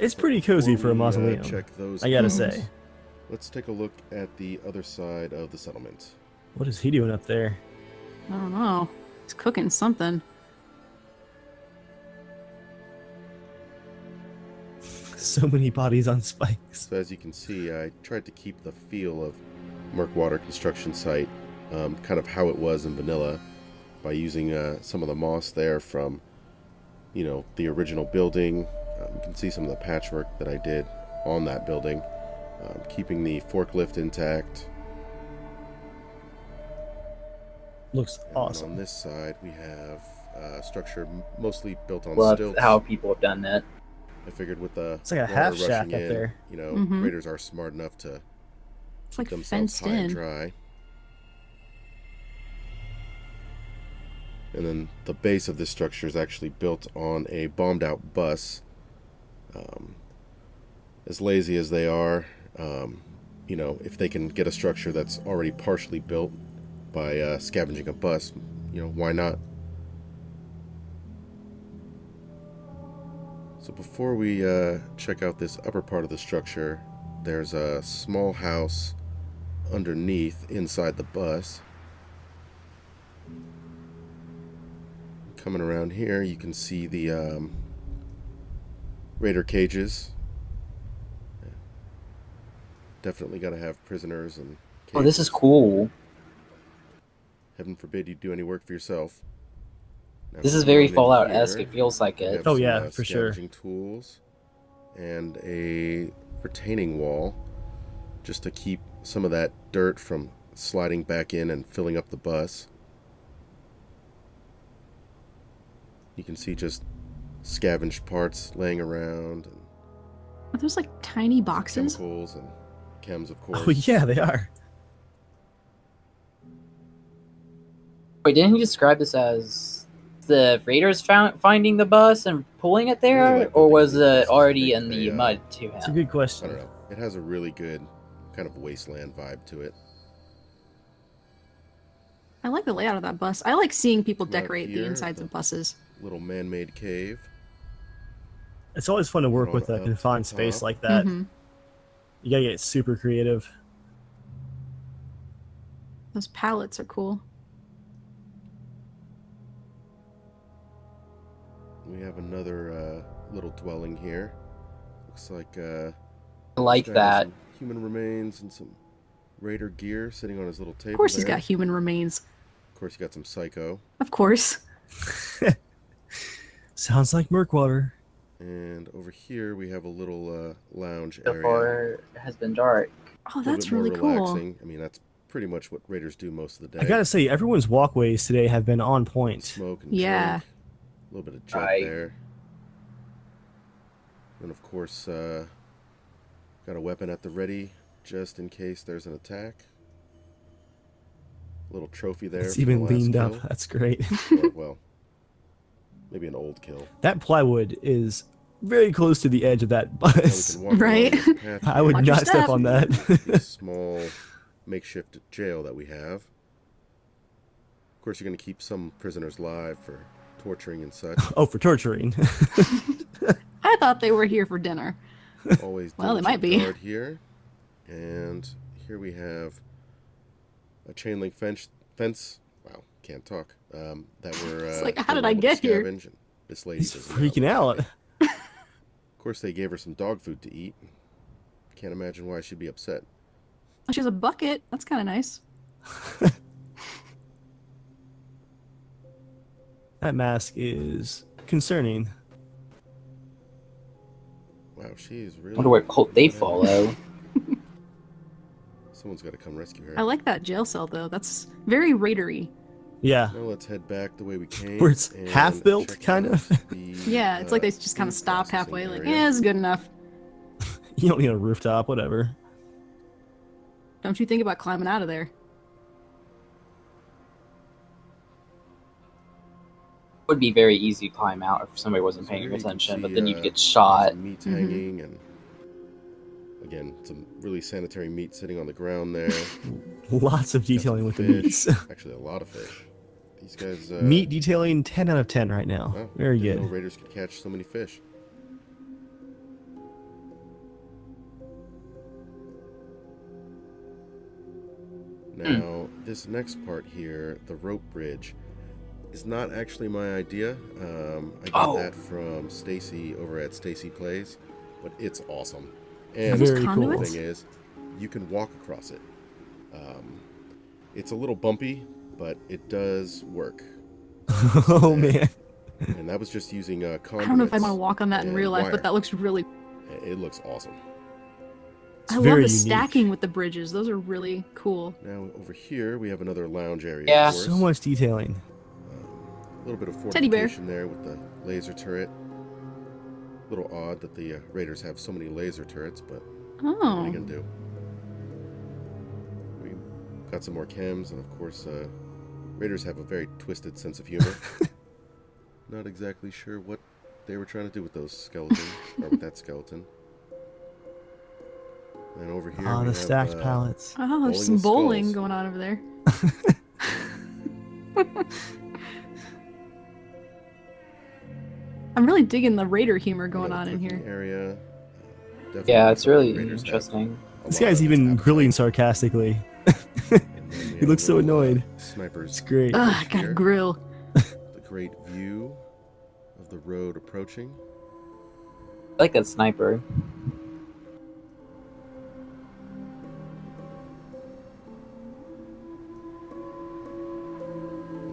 It's pretty cozy for a Before we, mausoleum. check those I gotta out, say. Let's take a look at the other side of the settlement. What is he doing up there? I don't know. He's cooking something. So many bodies on spikes. So as you can see, I tried to keep the feel of Murkwater construction site kind of how it was in vanilla by using some of the moss there from, you know, the original building. You can see some of the patchwork that I did on that building, keeping the forklift intact. Looks And awesome. on this side, we have a structure mostly built on Love stilts. how people have done that. I figured with the It's like a water half shack rushing up in, there. you know, Mhm. raiders are smart enough to It's keep like themselves fenced high and in. dry. And then the base of this structure is actually built on a bombed out bus. As lazy as they are, you know, if they can get a structure that's already partially built by scavenging a bus, you know, why not? So before we check out this upper part of the structure, there's a small house underneath inside the bus. Coming around here, you can see the raider cages. Definitely got to have prisoners and cages. Oh, this is cool. Heaven forbid you do any work for yourself. Now, This is coming very on in Fallout-esque. here, It feels like we it. have Oh, some, yeah, for sure. scavenging tools and a retaining wall just to keep some of that dirt from sliding back in and filling up the bus. You can see just scavenged parts laying around, and Are those like tiny boxes? chemicals and chems, of course. Oh yeah, they are. Wait, didn't he describe this as the raiders finding the bus and pulling it there, Really like or what was they did. it already in They, the mud to It's a him? good I question. don't know. It has a really good kind of wasteland vibe to it. I like the layout of that bus. I like seeing people Come out decorate the here, insides the- of buses. Little man-made cave. It's always fun to work Roll with a up confined top. space like that. Mhm. You gotta get super creative. Those pallets are cool. We have another little dwelling here. Looks like I like this guy has that. some human remains and some Raider gear sitting on his little table. Of course he's there. got human remains. Of course, you got some Psycho. Of course. Sounds like Murkwater. And over here we have a little lounge So area. far, it has been dark. Oh, A little that's bit more really cool. relaxing. I mean, that's pretty much what Raiders do most of the day. I gotta say, everyone's walkways today have been on point. Smoke and Yeah. drink. A little bit of jet Right. there. And of course, got a weapon at the ready just in case there's an attack. A little trophy there. It's for the even last leaned kill. up. That's great. Or, well, maybe an old kill. That plywood is very close to the edge of that Now we bus. can walk along Right. this path I would Watch your not step step. on that. this small makeshift jail that we have. Of course, you're going to keep some prisoners alive for torturing and such. Oh, for torturing. I thought they were here for dinner. Always Well, they diligent might be. guard here. And here we have a chain link fence. Wow, can't talk. That we're It's like, how being did I able to get here? scavenge, and this lady He's does not freaking look out. happy. Of course, they gave her some dog food to eat. Can't imagine why she'd be upset. Oh, she has a bucket. That's kind of nice. That mask is concerning. Wow, she's really. Wonder what cult they follow. Someone's got to come rescue her. I like that jail cell, though. That's very raidery. Yeah. Now let's head back the way we came. Where it's and half-built, check kind out of. the, Yeah, it's like they just kind of food stopped processing halfway, like, area. yeah, it's good enough. You don't need a rooftop, whatever. Don't you think about climbing out of there? Would be very easy to climb out if somebody wasn't So paying here you can attention, see, but then you'd get some shot. meat Mhm. hanging, and again, some really sanitary meat sitting on the ground there. Lots of Got some detailing with the fish. meats. Actually, a lot of fish. These guys. Meat detailing 10 out of 10 right now. Wow, Very didn't good. know Raiders could catch so many fish. Now, this next part here, the rope bridge, is not actually my idea. I got that from Stacy over at Stacy Plays, but it's awesome. And Very the cool. cool thing is, you can walk across it. It's a little bumpy, but it does work. Oh, man. And that was just using conduits. I don't know if I want to walk on that in and real life, wire. but that looks really... It looks awesome. I love very the unique. stacking with the bridges. Those are really cool. Now over here we have another lounge area. Yeah. Of course. So much detailing. A little bit of Teddy bear. fortification there with the laser turret. A little odd that the Raiders have so many laser turrets, but what are Oh. you gonna do? We got some more chems, and of course, Raiders have a very twisted sense of humor. Not exactly sure what they were trying to do with those skeletons, or with that skeleton. And over here, Ah, we the have, stacked pallets. Oh, there's some with bowling skulls. going on over there. I'm really digging the raider humor going another on in cooking here. Area. Yeah, it's really Raiders have interesting. a This lot guy's of even appetite. grilling sarcastically. And then we He have looks a so little, annoyed. Snipers. It's great. Ugh, I got a here. grill. The great view of the road approaching. I like that sniper.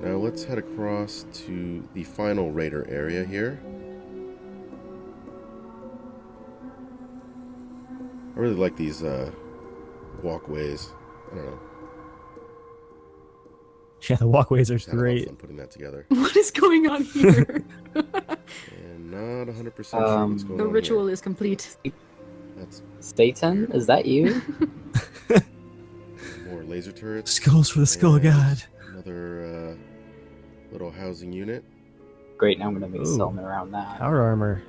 Now let's head across to the final Raider area here. I really like these walkways. I don't know. Yeah, the walkways are Just had a lot of great. fun putting that together. What is going on here? And not 100% sure what's going The on ritual here. is complete. That's Satan, is that you? more laser turrets. Skulls for the skull and god. Another little housing unit. Great, now I'm gonna make Ooh. Selman around that. Power armor.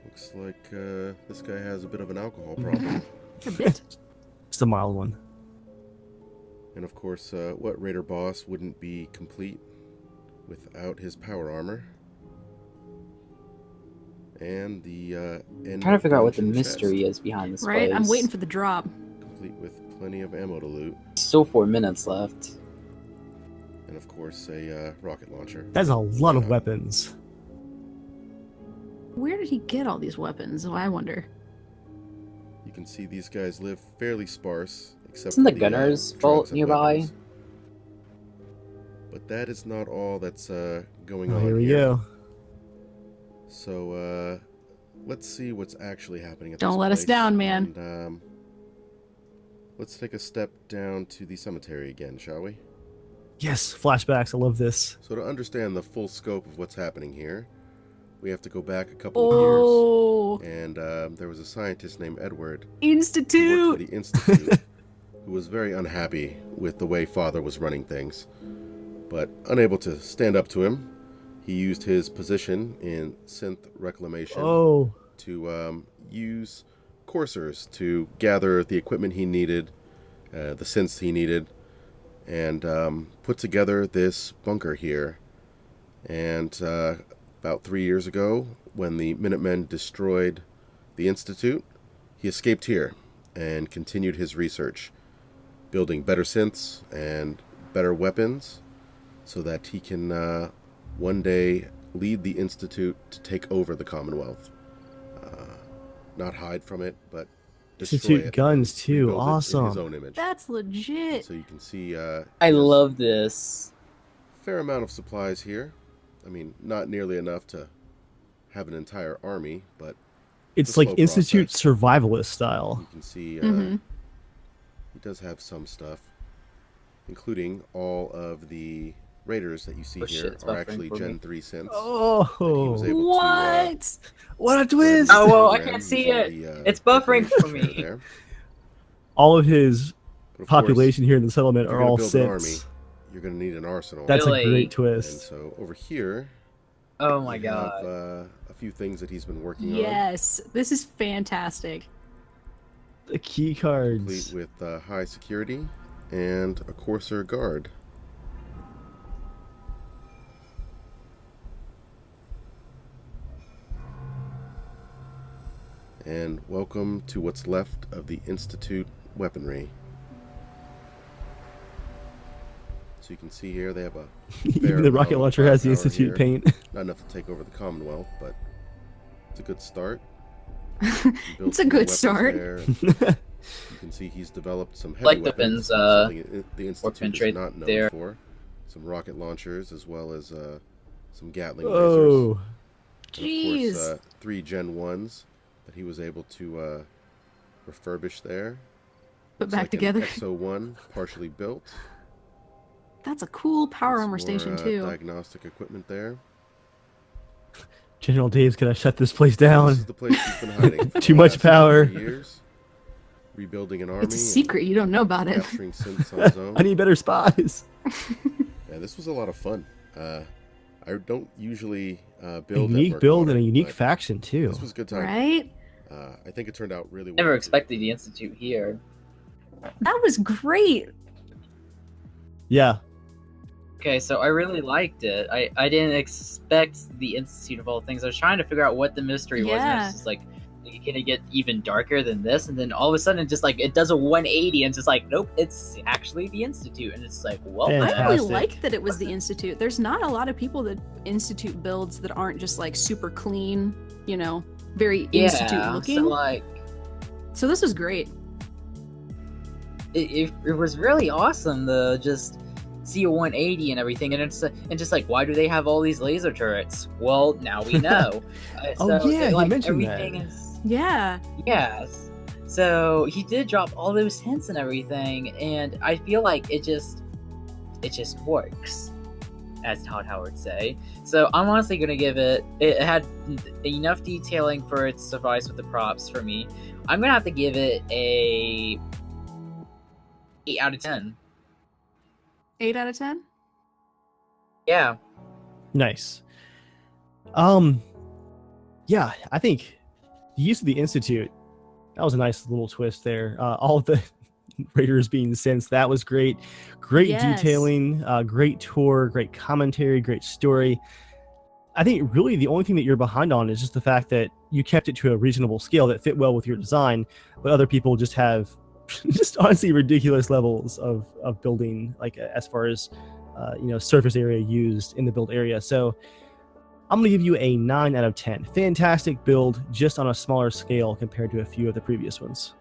Looks like this guy has a bit of an alcohol problem. A bit. It's the mild one. And of course, what Raider boss wouldn't be complete without his power armor? And the end. I'm trying to figure out what the dungeon mystery chest, is behind this Right? place. I'm waiting for the drop. complete with plenty of ammo to loot, Still 4 minutes left. and of course a rocket launcher. That's a lot of weapons. Where did he get all these weapons? Oh, I wonder. You can see these guys live fairly sparse, except Isn't for the gunner's drugs vault and nearby? weapons. But that is not all that's going Oh, on here we here. go. So let's see what's actually happening at Don't this let us place, down, man. And let's take a step down to the cemetery again, shall we? Yes, flashbacks. I love this. So to understand the full scope of what's happening here, we have to go back a couple Oh, of years. And there was a scientist named Edward who worked Institute. for the Institute who was very unhappy with the way Father was running things. But unable to stand up to him, he used his position in synth reclamation Oh, to use coursers to gather the equipment he needed, the synths he needed, and put together this bunker here. And about 3 years ago, when the Minutemen destroyed the Institute, he escaped here and continued his research, building better synths and better weapons so that he can one day lead the Institute to take over the Commonwealth. Not hide from it, but destroy Institute it. guns too. Rebuild it in his Awesome. own image. That's legit. So you can see I there's love this. a fair amount of supplies here. I mean, not nearly enough to have an entire army, but It's a like slow Institute process. survivalist style. You can see Mhm. he does have some stuff, including all of the raiders that you see Oh, here shit, it's are buffering actually for me. Gen 3 synths. Oh, able to, What? what a twist! Oh, well, I program can't see using it. the, It's buffering information for me. share there. All of his But of population here in the settlement course, if are you're all gonna build an army, synths. you're going to need an arsenal. That's Really? a great And twist. so over here, Oh my we god. have a few things that he's been working on, Yes, this is fantastic. The key complete cards. with high security and a courser guard. And welcome to what's left of the Institute weaponry. So you can see here they have a fair Even the amount rocket of launcher has the firepower Institute here. paint. Not enough to take over the Commonwealth, but it's a good start. It's a good start. You can see he's developed some heavy Like the weapons, Ben's, something the workman Institute is trade not known there. for. Some rocket launchers as well as some Gatling lasers. Oh, And Jeez. of course, 3 Gen 1s that he was able to refurbish there. Put Looks back like together. An XO1 partially built. That's a cool power Some armor more, station too. Diagnostic equipment there. General Dave's gonna shut this place This down. is the place he's been hiding for Too the much last power. 3 years. Rebuilding an army. It's a and secret. You don't know about it. Capturing synths on his own. I need better spies. Yeah, this was a lot of fun. I don't usually A build unique build and a Murkwater, unique but faction too. This was a good time. Right? I think it turned out really well. Never expected the Institute here. That was great. Yeah, Okay, so I really liked it. I didn't expect the Institute of all things. I was trying to figure out what the mystery was, and Yeah. it's just like, can it get even darker than this? And then all of a sudden, it just like it does a 180, and it's just like, nope, it's actually the Institute, and it's like, well, I really Fantastic. like that it was the Institute. There's not a lot of people that Institute builds that aren't just like super clean, you know, very Institute looking. So like, So this was great. it was really awesome to just see a 180 and everything, and it's and just like, why do they have all these laser turrets? Well, now we know. Oh, yeah, he like, mentioned everything that. is. Yeah. Yes. So he did drop all those hints and everything, and I feel like it just works, as Todd Howard say. So I'm honestly gonna give it. It had enough detailing for it to suffice with the props for me. I'm gonna have to give it a 8 out of 10. 8 out of 10? Yeah. nice. Yeah, I think the use of the Institute, that was a nice little twist there. All of the raiders being synths, that was great. Great Yes. detailing, great tour, great commentary, great story. I think really the only thing that you're behind on is just the fact that you kept it to a reasonable scale that fit well with your design, but other people just have just honestly ridiculous levels of building, like as far as surface area used in the build area. So I'm going to give you a 9 out of 10. Fantastic build, just on a smaller scale compared to a few of the previous ones.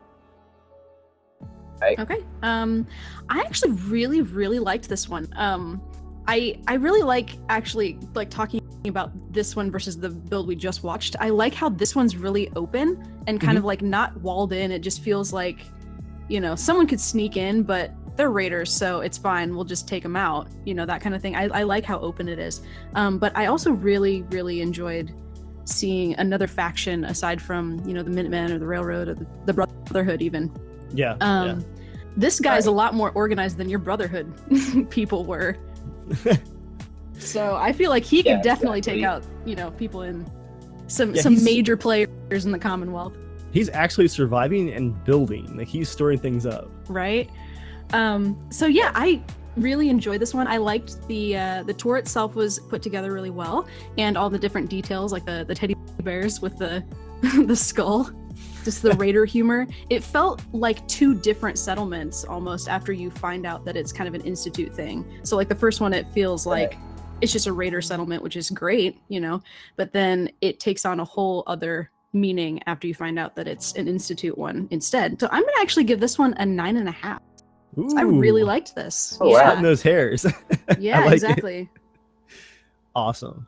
Okay. I actually really, really liked this one. I really like actually like talking about this one versus the build we just watched. I like how this one's really open and kind of like not walled in. It just feels like, you know, someone could sneak in, but they're raiders, so it's fine. We'll just take them out, you know, that kind of thing. I like how open it is. But I also really, really enjoyed seeing another faction aside from, you know, the Minutemen or the Railroad or the Brotherhood even. Yeah. This guy's a lot more organized than your Brotherhood people were. So I feel like he could definitely take out, you know, people in some major players in the Commonwealth. He's actually surviving and building. Like, he's storing things up. Right. So yeah, I really enjoyed this one. I liked the tour itself was put together really well, and all the different details, like the teddy bears with the the skull, just the raider humor. It felt like two different settlements almost after you find out that it's kind of an institute thing. So like the first one, it feels like it's just a raider settlement, which is great, you know, but then it takes on a whole other meaning after you find out that it's an institute one instead. So I'm gonna actually give this one a 9.5. I really liked this. Oh, yeah. Those hairs. Yeah, like exactly. It. Awesome.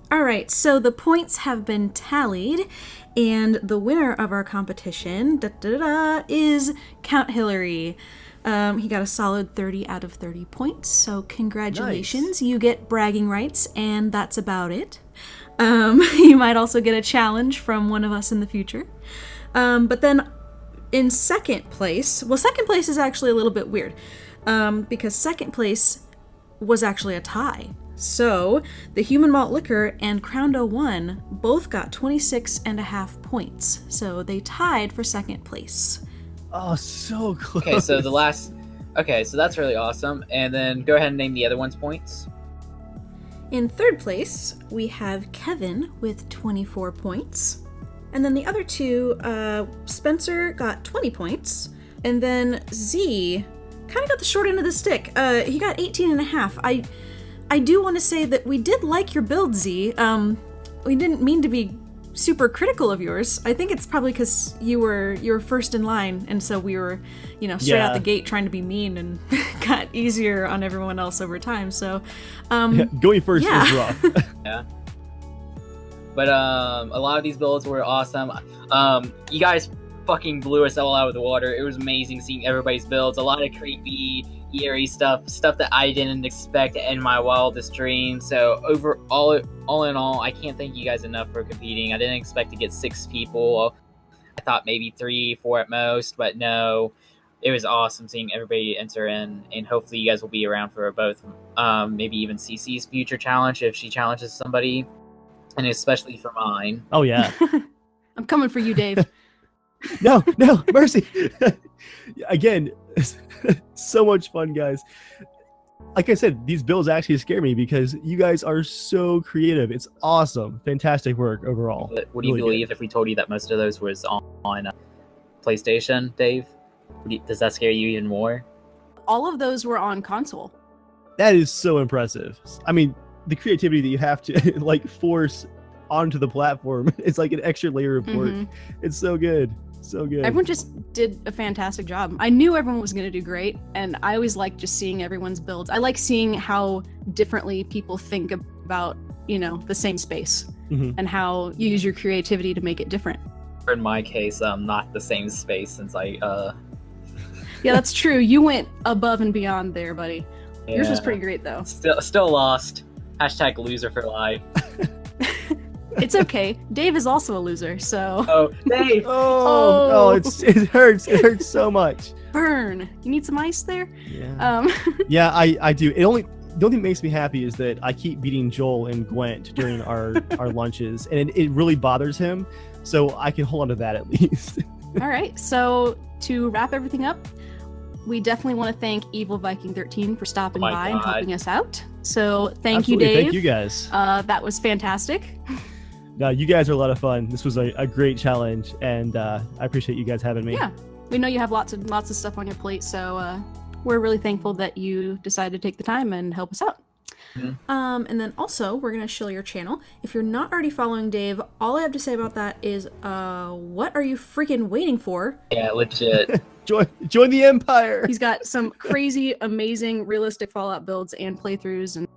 All right, so the points have been tallied, and the winner of our competition is CountHillary. He got a solid 30 out of 30 points, so congratulations. Nice. You get bragging rights, and that's about it. You might also get a challenge from one of us in the future. But then in second place is actually a little bit weird, because second place was actually a tie. So TheHumanMaltLiquor and Crown 01 both got 26.5 points. So they tied for second place. Oh, so close. Okay, so so that's really awesome. And then go ahead and name the other one's points. In third place, we have Kevin with 24 points. And then the other two, Spencer got 20 points. And then Z kind of got the short end of the stick. He got 18.5. I do want to say that we did like your build, Z. We didn't mean to be super critical of yours. I think it's probably because you were first in line, and so we were, you know, straight out the gate trying to be mean, and got easier on everyone else over time. So going first is rough. Yeah. But a lot of these builds were awesome. You guys fucking blew us all out of the water. It was amazing seeing everybody's builds. A lot of creepy, eerie stuff that I didn't expect in my wildest dreams. So all in all, I can't thank you guys enough for competing. I didn't expect to get 6 people. I thought maybe 3, 4 at most, but no. It was awesome seeing everybody enter in, and hopefully you guys will be around for both, maybe even CC's future challenge if she challenges somebody, and especially for mine. Oh yeah. I'm coming for you, Dave. No, mercy. Again, so much fun, guys. Like I said, these builds actually scare me because you guys are so creative. It's awesome. Fantastic work overall. But would you believe if we told you that most of those was on PlayStation, Dave? Does that scare you even more? All of those were on console. That is so impressive. I mean, the creativity that you have to like force onto the platform is like an extra layer of work. It's so good. So good. Everyone just did a fantastic job. I knew everyone was going to do great, and I always like just seeing everyone's builds. I like seeing how differently people think about, you know, the same space and how you use your creativity to make it different. In my case, not the same space since I Yeah, that's true. You went above and beyond there, buddy. Yeah. Yours was pretty great though. Still lost. # loser for life. It's okay. Dave is also a loser, so. Oh, Dave! Oh, it hurts. It hurts so much. Burn. You need some ice there? Yeah. Yeah, I do. The only thing that makes me happy is that I keep beating Joel and Gwent during our lunches, and it really bothers him. So I can hold on to that at least. All right. So to wrap everything up, we definitely want to thank EvilViking13 for stopping by and helping us out. So thank you, Dave. Thank you, guys. That was fantastic. No, you guys are a lot of fun. This was a great challenge, and I appreciate you guys having me. Yeah, we know you have lots of stuff on your plate, so we're really thankful that you decided to take the time and help us out. And then also, we're going to shill your channel. If you're not already following Dave, all I have to say about that is, what are you freaking waiting for? Yeah, legit. Join the Empire! He's got some crazy, amazing, realistic Fallout builds and playthroughs, and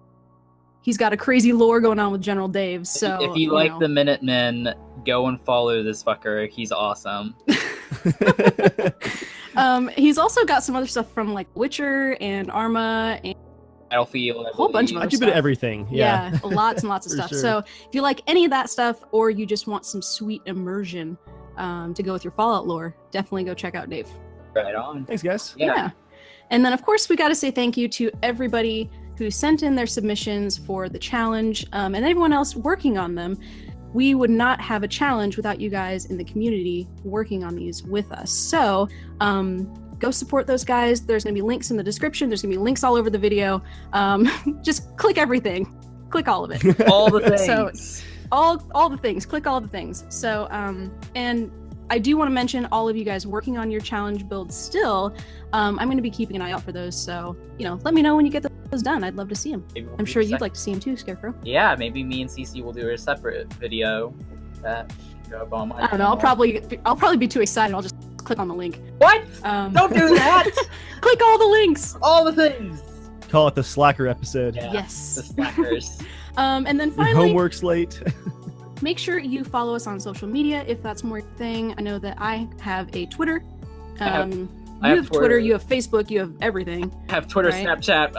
he's got a crazy lore going on with General Dave, so... If you like the Minutemen, go and follow this fucker. He's awesome. He's also got some other stuff from, like, Witcher and Arma and Battlefield. A whole bunch of other a bit of everything. Yeah, lots and lots of stuff. Sure. So if you like any of that stuff, or you just want some sweet immersion to go with your Fallout lore, definitely go check out Dave. Right on. Thanks, guys. Yeah. And then, of course, we got to say thank you to everybody who sent in their submissions for the challenge, and everyone else working on them. We would not have a challenge without you guys in the community working on these with us. So go support those guys. There's going to be links in the description. There's going to be links all over the video. Just click everything. Click all of it. All the things. So, all the things. Click all the things. So, and I do want to mention all of you guys working on your challenge builds still. I'm going to be keeping an eye out for those. So, let me know when you get those done. I'd love to see them. I'm sure you'd like to see them too, Scarecrow. Yeah, maybe me and Cece will do a separate video that should go up on my I don't know. I'll probably be too excited. I'll just click on the link. What? Don't do that! Click all the links. All the things. Call it the Slacker episode. Yeah, Yes. The slackers. And then Your finally, homework's late. make sure you follow us on social media if that's more your thing. I know that I have a Twitter. You have Twitter, you have Facebook, you have everything. I have Twitter, right? Snapchat,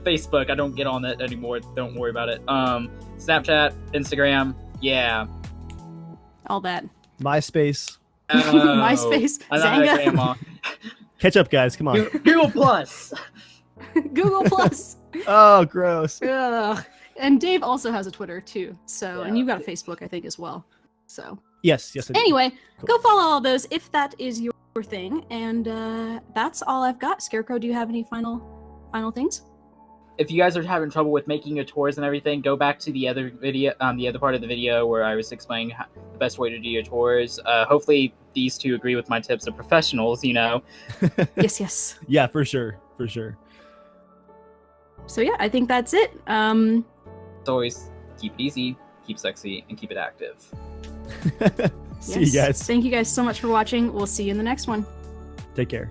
Facebook. I don't get on it anymore. Don't worry about it. Snapchat, Instagram, yeah. All that. MySpace. Oh, MySpace, Zanga. Catch up, guys. Come on. Google Plus. Google Plus. Oh, gross. Ugh. And Dave also has a Twitter too. So, Yeah. and you've got a Facebook, I think, as well. So. Yes, I do. Anyway, Cool. go follow all those if that is your thing. And that's all I've got. Scarecrow, do you have any final things? If you guys are having trouble with making your tours and everything, go back to the other video, the other part of the video where I was explaining the best way to do your tours. Hopefully, these two agree with my tips. Are professionals, Yes. Yeah, for sure. So yeah, I think that's it. As always, keep it easy, keep sexy, and keep it active. See you guys. Thank you guys so much for watching. We'll see you in the next one. Take care.